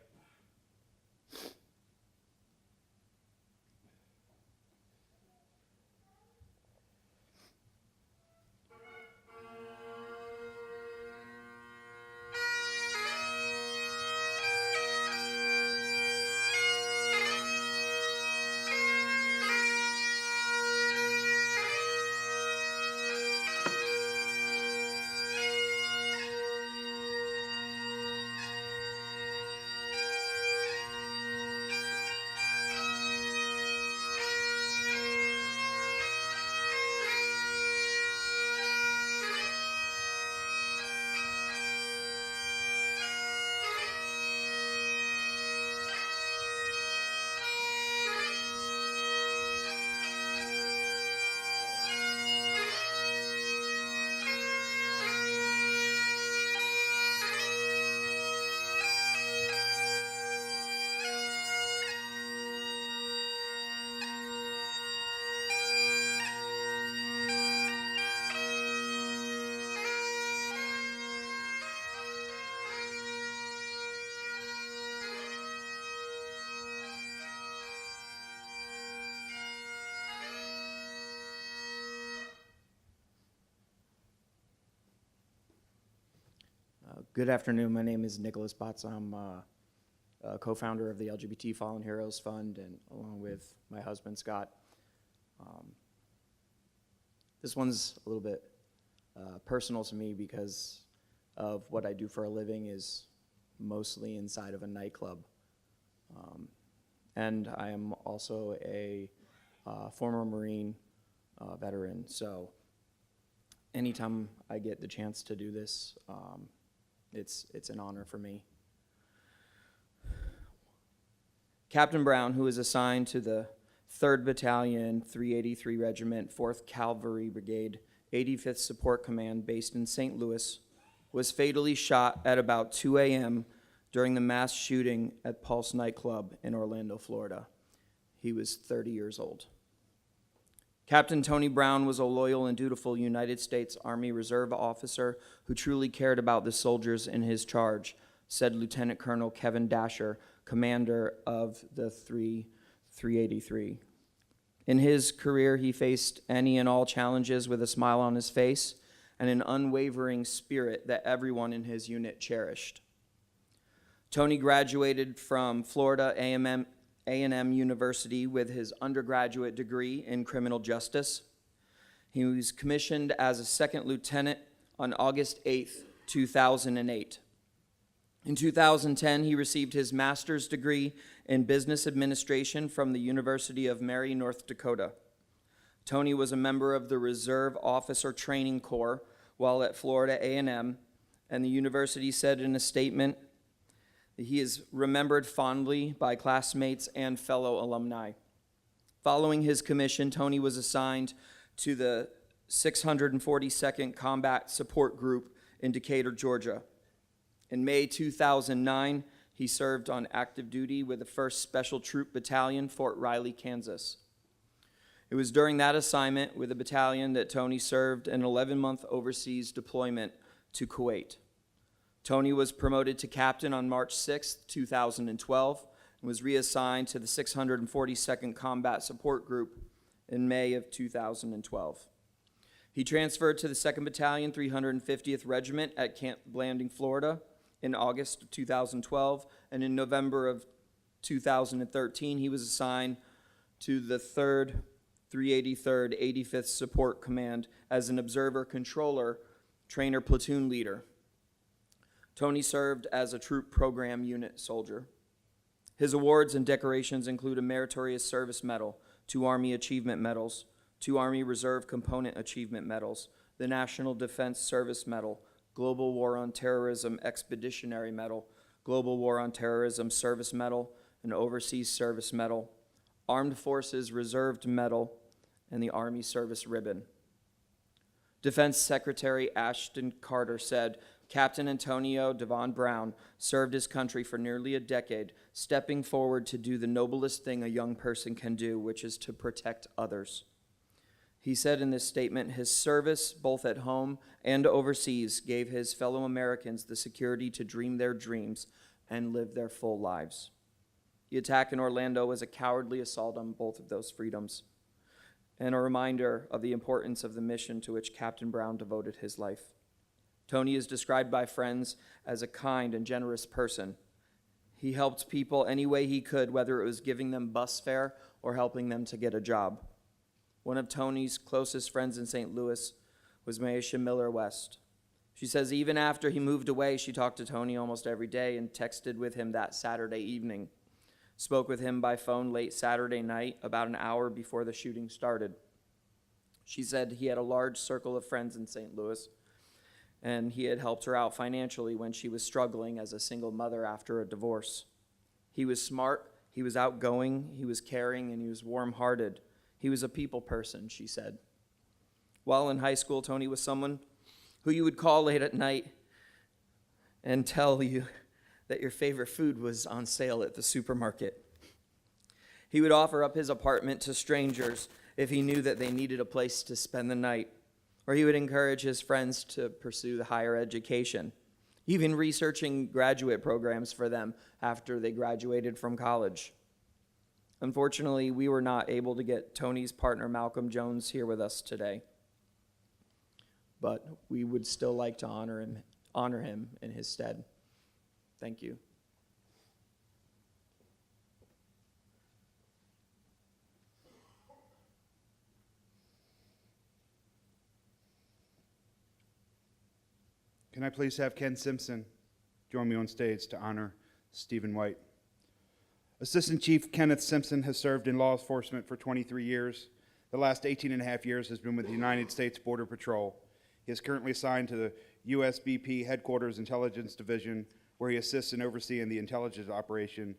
Good afternoon. My name is Nicholas Baatz. I'm a co-founder of the LGBT Fallen Heroes Fund, and along with my husband, Scott. This one's a little bit personal to me because of what I do for a living is mostly inside of a nightclub. And I am also a former Marine veteran, so anytime I get the chance to do this, it's an honor for me. Captain Brown, who is assigned to the 3rd Battalion, 383 Regiment, 4th Cavalry Brigade, 85th Support Command, based in St. Louis, was fatally shot at about 2 a.m. during the mass shooting at Pulse nightclub in Orlando, Florida. He was 30 years old. Captain Tony Brown was a loyal and dutiful United States Army Reserve officer who truly cared about the soldiers in his charge, said Lieutenant Colonel Kevin Dasher, commander of the 383. In his career, he faced any and all challenges with a smile on his face and an unwavering spirit that everyone in his unit cherished. Tony graduated from Florida A&M University with his undergraduate degree in criminal justice. He was commissioned as a second lieutenant on August 8, 2008. In 2010, he received his master's degree in business administration from the University of Mary, North Dakota. Tony was a member of the Reserve Officer Training Corps while at Florida A&M, and the university said in a statement, he is remembered fondly by classmates and fellow alumni. Following his commission, Tony was assigned to the 642nd Combat Support Group in Decatur, Georgia. In May 2009, he served on active duty with the 1st Special Troop Battalion, Fort Riley, Kansas. It was during that assignment with the battalion that Tony served an 11-month overseas deployment to Kuwait. Tony was promoted to captain on March 6, 2012, and was reassigned to the 642nd Combat Support Group in May of 2012. He transferred to the 2nd Battalion, 350th Regiment at Camp Blanding, Florida in August of 2012, and in November of 2013, he was assigned to the 3rd 383rd 85th Support Command as an observer, controller, trainer, platoon leader. Tony served as a troop program unit soldier. His awards and decorations include a Meritorious Service Medal, 2 Army Achievement Medals, 2 Army Reserve Component Achievement Medals, the National Defense Service Medal, Global War on Terrorism Expeditionary Medal, Global War on Terrorism Service Medal, an Overseas Service Medal, Armed Forces Reserved Medal, and the Army Service Ribbon. Defense Secretary Ashton Carter said, Captain Antonio Devon Brown served his country for nearly a decade, stepping forward to do the noblest thing a young person can do, which is to protect others. He said in this statement, his service, both at home and overseas, gave his fellow Americans the security to dream their dreams and live their full lives. The attack in Orlando was a cowardly assault on both of those freedoms, and a reminder of the importance of the mission to which Captain Brown devoted his life. Tony is described by friends as a kind and generous person. He helped people any way he could, whether it was giving them bus fare or helping them to get a job. One of Tony's closest friends in St. Louis was Maisha Miller West. She says even after he moved away, she talked to Tony almost every day and texted with him that Saturday evening. Spoke with him by phone late Saturday night, about an hour before the shooting started. She said he had a large circle of friends in St. Louis, and he had helped her out financially when she was struggling as a single mother after a divorce. He was smart, he was outgoing, he was caring, and he was warm-hearted. He was a people person, she said. While in high school, Tony was someone who you would call late at night and tell you that your favorite food was on sale at the supermarket. He would offer up his apartment to strangers if he knew that they needed a place to spend the night, or he would encourage his friends to pursue the higher education, even researching graduate programs for them after they graduated from college. Unfortunately, we were not able to get Tony's partner, Malcolm Jones, here with us today, but we would still like to honor him in his stead. Thank you. Can I please have Ken Simpson join me on stage to honor Stephen White? Assistant Chief Kenneth Simpson has served in law enforcement for 23 years. The last 18 and a half years has been with the United States Border Patrol. He is currently assigned to the USBP Headquarters Intelligence Division, where he assists in overseeing the intelligence operation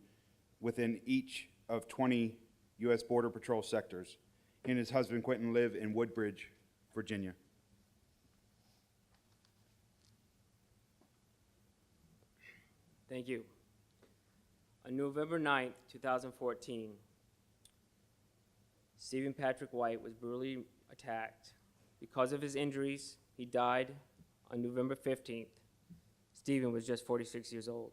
within each of 20 U.S. Border Patrol sectors. He and his husband, Quentin, live in Woodbridge, Virginia. Thank you. On November 9th, 2014, Stephen Patrick White was brutally attacked. Because of his injuries, he died on November 15th. Stephen was just 46 years old.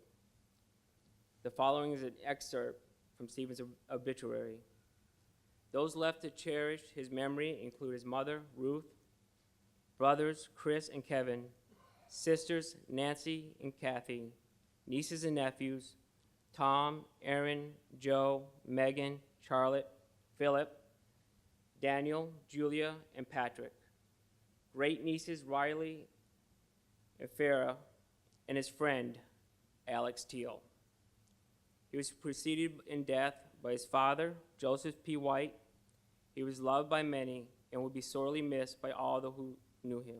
The following is an excerpt from Stephen's obituary. Those left to cherish his memory include his mother, Ruth, brothers, Chris and Kevin, sisters, Nancy and Kathy, nieces and nephews, Tom, Aaron, Joe, Megan, Charlotte, Philip, Daniel, Julia, and Patrick. Great nieces Riley and Farah, and his friend, Alex Teal. He was preceded in death by his father, Joseph P. White. He was loved by many and would be sorely missed by all those who knew him.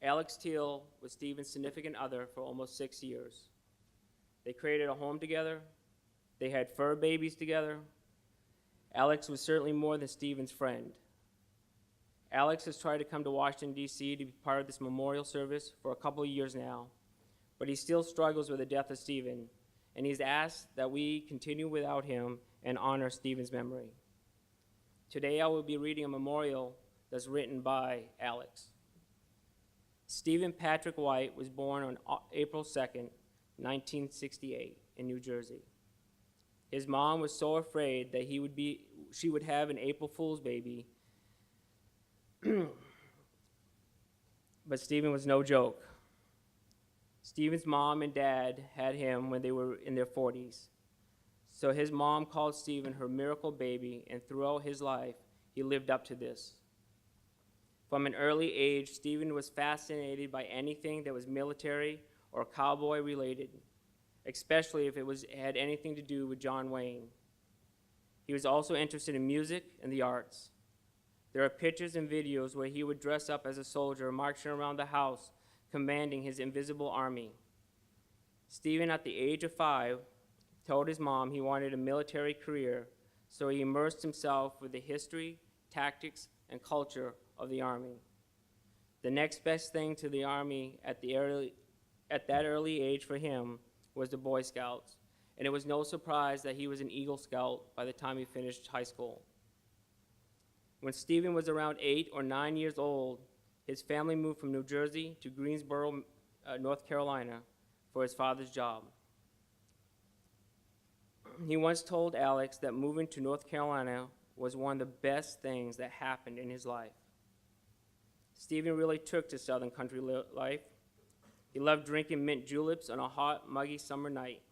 Alex Teal was Stephen's significant other for almost 6 years. They created a home together. They had fur babies together. Alex was certainly more than Stephen's friend. Alex has tried to come to Washington, D.C. to be part of this memorial service for a couple of years now, but he still struggles with the death of Stephen, and he's asked that we continue without him and honor Stephen's memory. Today I will be reading a memorial that's written by Alex. Stephen Patrick White was born on April 2nd, 1968 in New Jersey. His mom was so afraid that she would have an April Fool's baby, but Stephen was no joke. Stephen's mom and dad had him when they were in their 40s. So his mom called Stephen her miracle baby, and throughout his life, he lived up to this. From an early age, Stephen was fascinated by anything that was military or cowboy related, especially if it had anything to do with John Wayne. He was also interested in music and the arts. There are pictures and videos where he would dress up as a soldier, marching around the house, commanding his invisible army. Stephen, at the age of 5, told his mom he wanted a military career, so he immersed himself with the history, tactics, and culture of the Army. The next best thing to the Army at that early age for him was the Boy Scouts, and it was no surprise that he was an Eagle Scout by the time he finished high school. When Stephen was around 8 or 9 years old, his family moved from New Jersey to Greensboro, North Carolina, for his father's job. He once told Alex that moving to North Carolina was one of the best things that happened in his life. Stephen really took to Southern country life. He loved drinking mint juleps on a hot, muggy summer night.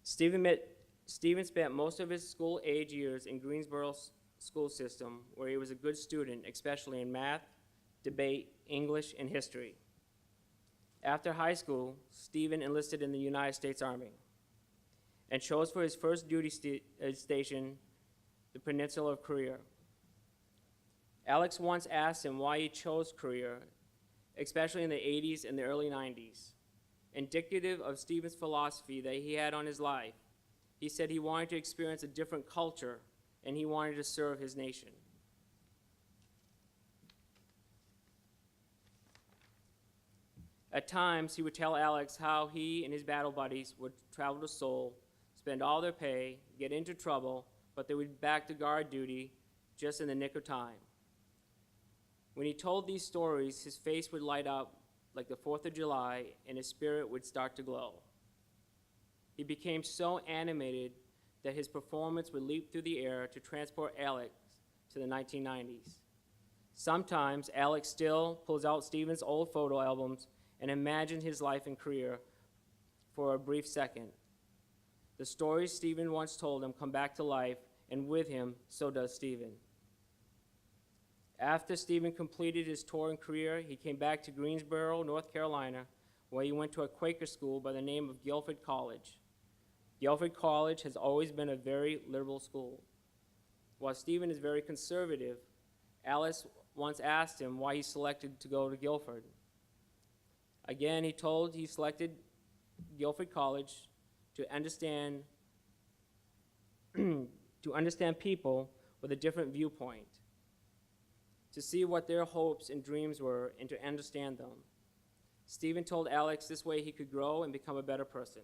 Stephen spent most of his school-age years in Greensboro's school system, where he was a good student, especially in math, debate, English, and history. After high school, Stephen enlisted in the United States Army and chose for his first duty station the Peninsula of Korea. Alex once asked him why he chose Korea, especially in the 80s and the early 90s. Indicative of Stephen's philosophy that he had on his life, he said he wanted to experience a different culture and he wanted to serve his nation. At times, he would tell Alex how he and his battle buddies would travel to Seoul, spend all their pay, get into trouble, but they would be back to guard duty just in the nick of time. When he told these stories, his face would light up like the 4th of July, and his spirit would start to glow. He became so animated that his performance would leap through the air to transport Alex to the 1990s. Sometimes, Alex still pulls out Stephen's old photo albums and imagines his life and career for a brief second. The stories Stephen once told him come back to life, and with him, so does Stephen. After Stephen completed his touring career, he came back to Greensboro, North Carolina, where he went to a Quaker school by the name of Guilford College. Guilford College has always been a very liberal school. While Stephen is very conservative, Alice once asked him why he selected to go to Guilford. Again, he told he selected Guilford College to understand people with a different viewpoint, to see what their hopes and dreams were, and to understand them. Stephen told Alex this way he could grow and become a better person.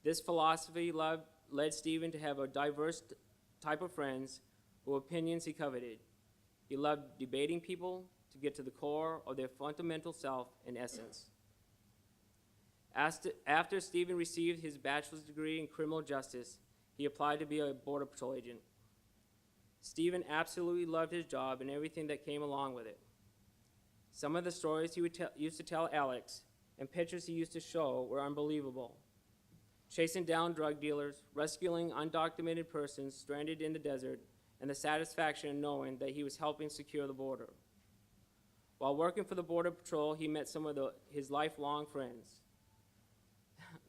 This philosophy led Stephen to have a diverse type of friends whose opinions he coveted. He loved debating people to get to the core of their fundamental self and essence. After Stephen received his bachelor's degree in criminal justice, he applied to be a Border Patrol agent. Stephen absolutely loved his job and everything that came along with it. Some of the stories he used to tell Alex and pictures he used to show were unbelievable. Chasing down drug dealers, rescuing undocumented persons stranded in the desert, and the satisfaction of knowing that he was helping secure the border. While working for the Border Patrol, he met some of his lifelong friends.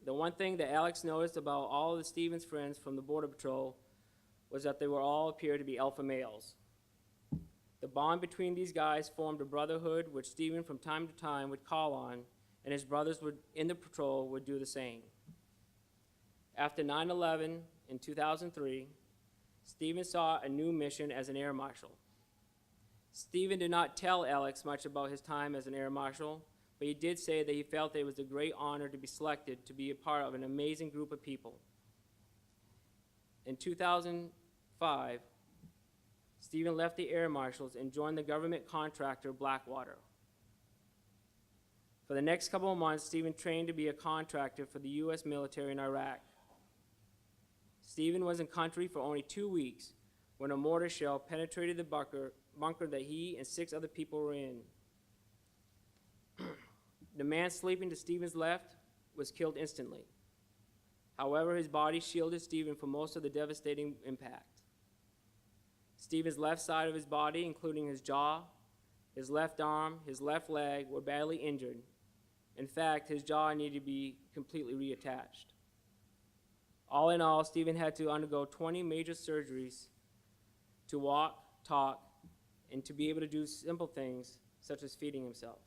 The one thing that Alex noticed about all of Stephen's friends from the Border Patrol was that they were all appeared to be alpha males. The bond between these guys formed a brotherhood which Stephen from time to time would call on, and his brothers in the patrol would do the same. After 9/11, in 2003, Stephen saw a new mission as an air marshal. Stephen did not tell Alex much about his time as an air marshal, but he did say that he felt that it was a great honor to be selected to be a part of an amazing group of people. In 2005, Stephen left the air marshals and joined the government contractor Blackwater. For the next couple of months, Stephen trained to be a contractor for the U.S. military in Iraq. Stephen was in country for only 2 weeks when a mortar shell penetrated the bunker that he and 6 other people were in. The man sleeping to Stephen's left was killed instantly. However, his body shielded Stephen from most of the devastating impact. Stephen's left side of his body, including his jaw, his left arm, his left leg, were badly injured. In fact, his jaw needed to be completely reattached. All in all, Stephen had to undergo 20 major surgeries to walk, talk, and to be able to do simple things such as feeding himself.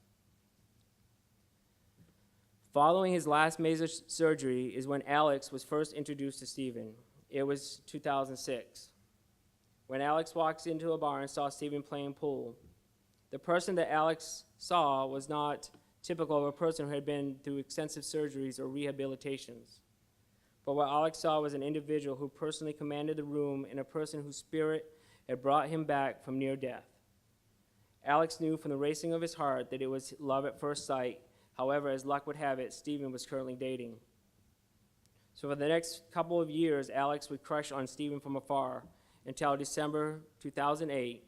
Following his last major surgery is when Alex was first introduced to Stephen. It was 2006. When Alex walks into a bar and saw Stephen playing pool, the person that Alex saw was not typical of a person who had been through extensive surgeries or rehabilitations. But what Alex saw was an individual who personally commanded the room and a person whose spirit had brought him back from near death. Alex knew from the racing of his heart that it was love at first sight. However, as luck would have it, Stephen was currently dating. So for the next couple of years, Alex would crush on Stephen from afar until December 2008,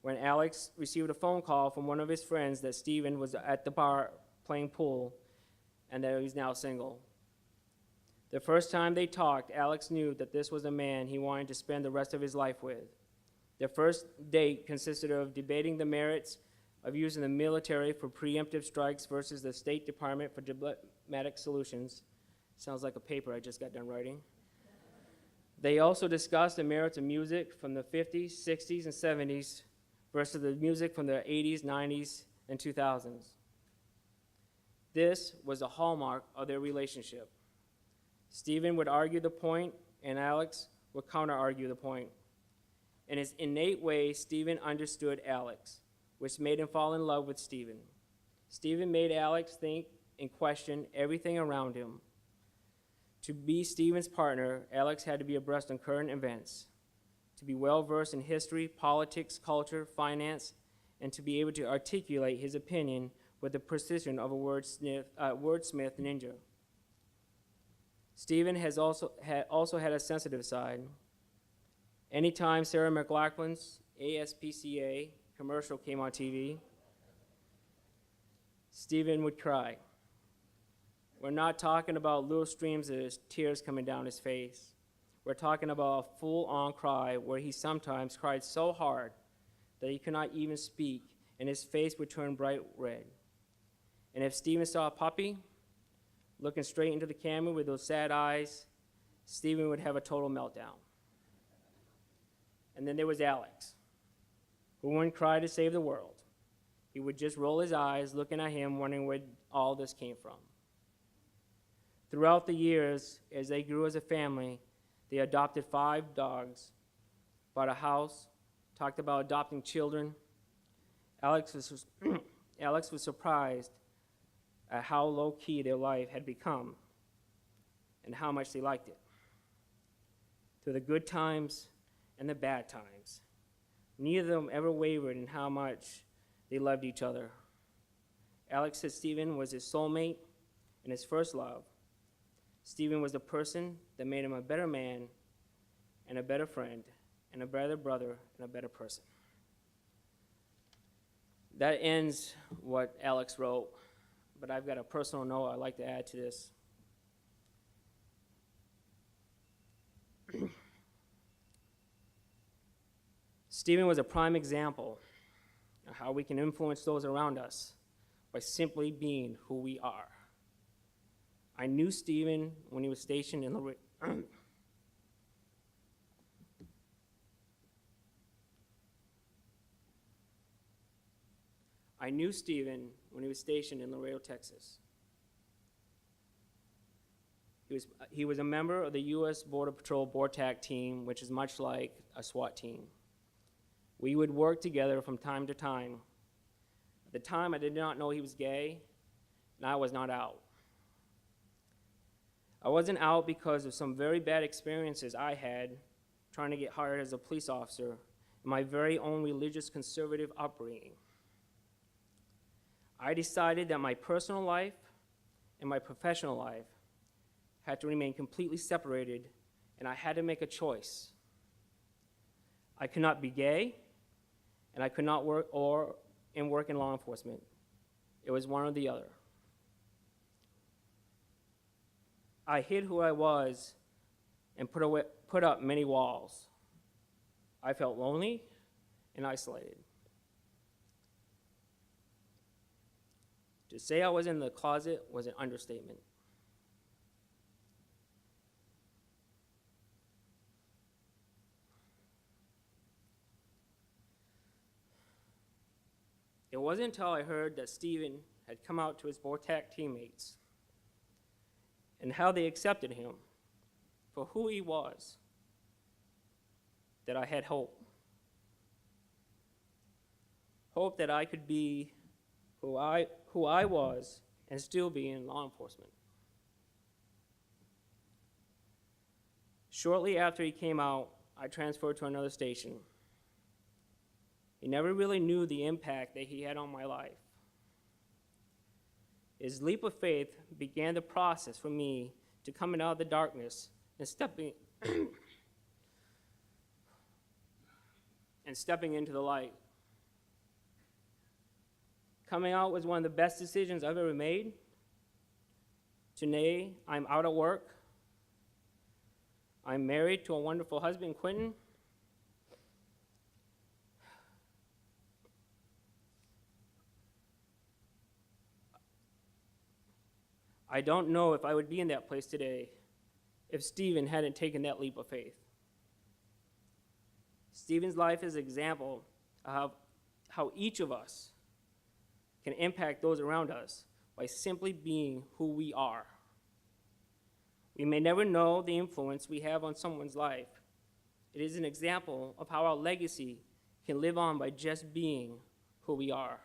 when Alex received a phone call from one of his friends that Stephen was at the bar playing pool and that he was now single. The first time they talked, Alex knew that this was a man he wanted to spend the rest of his life with. Their first date consisted of debating the merits of using the military for preemptive strikes versus the State Department for diplomatic solutions. Sounds like a paper I just got done writing. They also discussed the merits of music from the 50s, 60s, and 70s versus the music from the 80s, 90s, and 2000s. This was a hallmark of their relationship. Stephen would argue the point, and Alex would counter-argue the point. In his innate way, Stephen understood Alex, which made him fall in love with Stephen. Stephen made Alex think and question everything around him. To be Stephen's partner, Alex had to be abreast on current events, to be well-versed in history, politics, culture, finance, and to be able to articulate his opinion with the precision of a wordsmith ninja. Stephen has also had a sensitive side. Anytime Sarah McLachlan's ASPCA commercial came on TV, Stephen would cry. We're not talking about little streams of tears coming down his face. We're talking about a full-on cry where he sometimes cried so hard that he could not even speak, and his face would turn bright red. And if Stephen saw a puppy looking straight into the camera with those sad eyes, Stephen would have a total meltdown. And then there was Alex, who wouldn't cry to save the world. He would just roll his eyes, looking at him, wondering where all this came from. Throughout the years, as they grew as a family, they adopted 5 dogs, bought a house, talked about adopting children. Alex was surprised at how low-key their life had become and how much they liked it. Through the good times and the bad times, neither of them ever wavered in how much they loved each other. Alex said Stephen was his soulmate and his first love. Stephen was the person that made him a better man and a better friend and a better brother and a better person. That ends what Alex wrote, but I've got a personal note I'd like to add to this. Stephen was a prime example of how we can influence those around us by simply being who we are. I knew Stephen when he was stationed in Laredo. I knew Stephen when he was stationed in Laredo, Texas. He was a member of the U.S. Border Patrol BORTAC team, which is much like a SWAT team. We would work together from time to time. At the time, I did not know he was gay, and I was not out. I wasn't out because of some very bad experiences I had trying to get hired as a police officer in my very own religious conservative upbringing. I decided that my personal life and my professional life had to remain completely separated, and I had to make a choice. I could not be gay, and I could not work in law enforcement. It was one or the other. I hid who I was and put up many walls. I felt lonely and isolated. To say I was in the closet was an understatement. It wasn't until I heard that Stephen had come out to his BORTAC teammates and how they accepted him for who he was that I had hope. Hope that I could be who I was and still be in law enforcement. Shortly after he came out, I transferred to another station. He never really knew the impact that he had on my life. His leap of faith began the process for me to coming out of the darkness and stepping into the light. Coming out was one of the best decisions I've ever made. Today, I'm out of work. I'm married to a wonderful husband, Quentin. I don't know if I would be in that place today if Stephen hadn't taken that leap of faith. Stephen's life is an example of how each of us can impact those around us by simply being who we are. We may never know the influence we have on someone's life. It is an example of how our legacy can live on by just being who we are.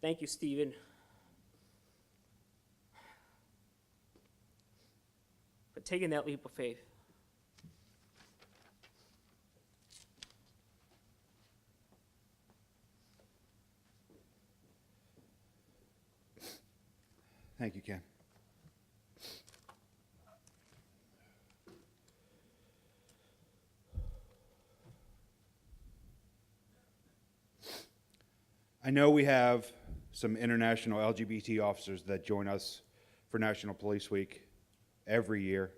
Thank you, Stephen, for taking that leap of faith. Thank you, Ken. I know we have some international LGBT officers that join us for National Police Week every year.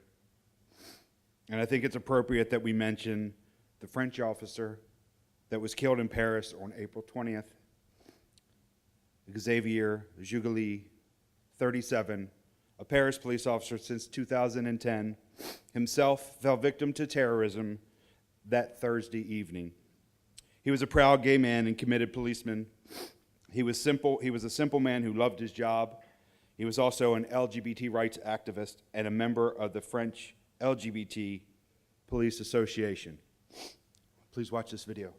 And I think it's appropriate that we mention the French officer that was killed in Paris on April 20th, Xavier Quigley, 37, a Paris police officer since 2010, himself fell victim to terrorism that Thursday evening. He was a proud gay man and committed policeman. He was a simple man who loved his job. He was also an LGBT rights activist and a member of the French LGBT Police Association. Please watch this video.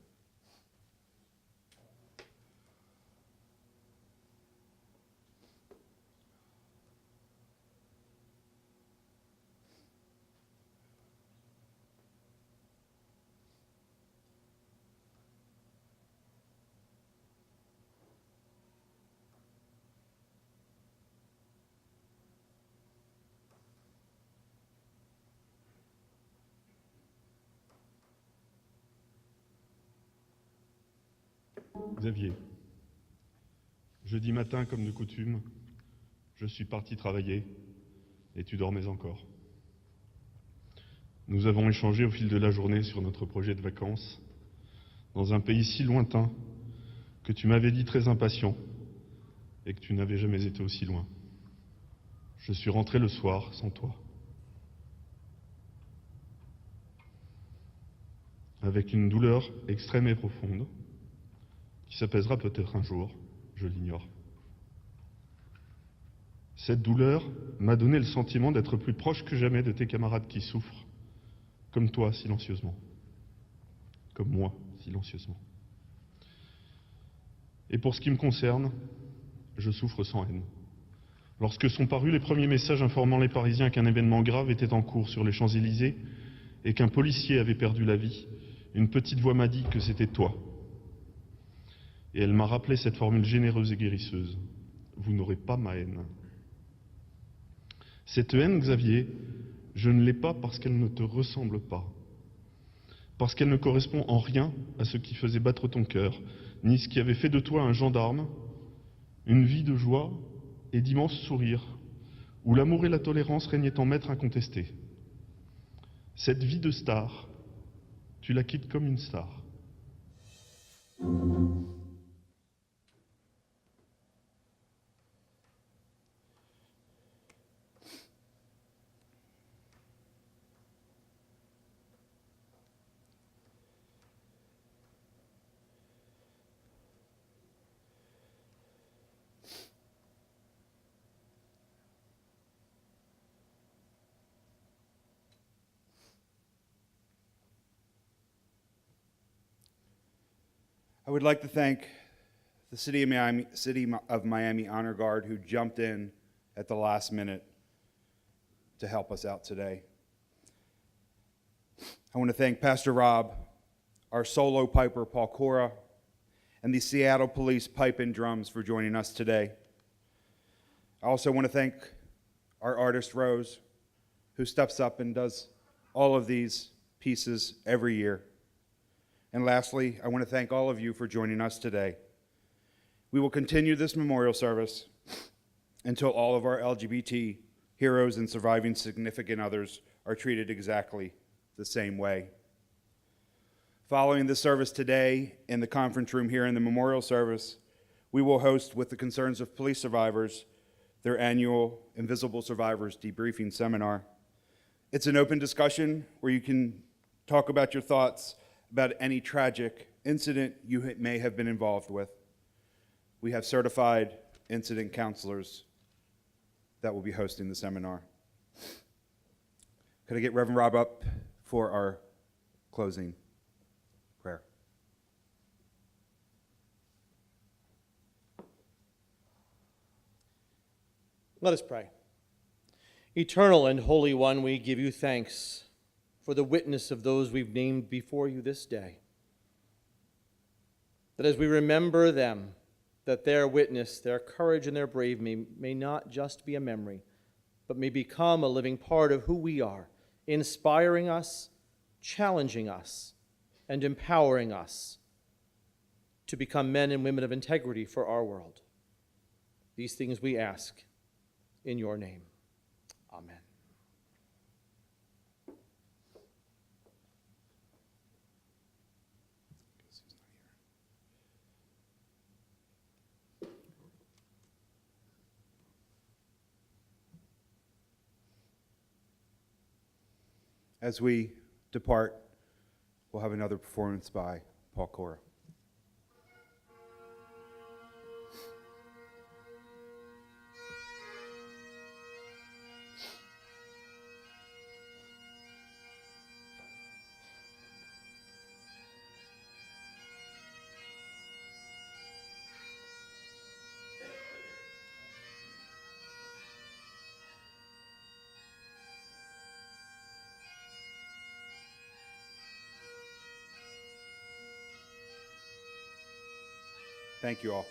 Xavier, jeudi matin, comme de coutume, je suis parti travailler et tu dormais encore. Nous avons échangé au fil de la journée sur notre projet de vacances dans un pays si lointain que tu m'avais dit très impatient et que tu n'avais jamais été aussi loin. Je suis rentré le soir sans toi. Avec une douleur extrême et profonde, qui s'apaisera peut-être un jour, je l'ignore. Cette douleur m'a donné le sentiment d'être plus proche que jamais de tes camarades qui souffrent, comme toi, silencieusement, comme moi, silencieusement. Et pour ce qui me concerne, je souffre sans haine. Lorsque sont parus les premiers messages informant les Parisiens qu'un événement grave était en cours sur les Champs-Élysées et qu'un policier avait perdu la vie, une petite voix m'a dit que c'était toi. Et elle m'a rappelé cette formule généreuse et guérisseuse. Vous n'aurez pas ma haine. Cette haine, Xavier, je ne l'ai pas parce qu'elle ne te ressemble pas, parce qu'elle ne correspond en rien à ce qui faisait battre ton cœur, ni ce qui avait fait de toi un gendarme, une vie de joie et d'immenses sourires, où l'amour et la tolérance régnaient en maître incontesté. Cette vie de star, tu la quittes comme une star. I would like to thank the City of Miami Honor Guard who jumped in at the last minute to help us out today. I want to thank Pastor Rob, our solo piper, Paul Cora, and the Seattle Police Pipe and Drums for joining us today. I also want to thank our artist, Rose, who steps up and does all of these pieces every year. And lastly, I want to thank all of you for joining us today. We will continue this memorial service until all of our LGBT heroes and surviving significant others are treated exactly the same way. Following the service today in the conference room here in the memorial service, we will host, with the concerns of police survivors, their annual Invisible Survivors debriefing seminar. It's an open discussion where you can talk about your thoughts about any tragic incident you may have been involved with. We have certified incident counselors that will be hosting the seminar. Could I get Reverend Rob up for our closing prayer? Let us pray. Eternal and Holy One, we give you thanks for the witness of those we've named before you this day. That as we remember them, that their witness, their courage, and their bravery may not just be a memory, but may become a living part of who we are, inspiring us, challenging us, and empowering us to become men and women of integrity for our world. These things we ask in your name. Amen. As we depart, we'll have another performance by Paul Cora. Thank you all.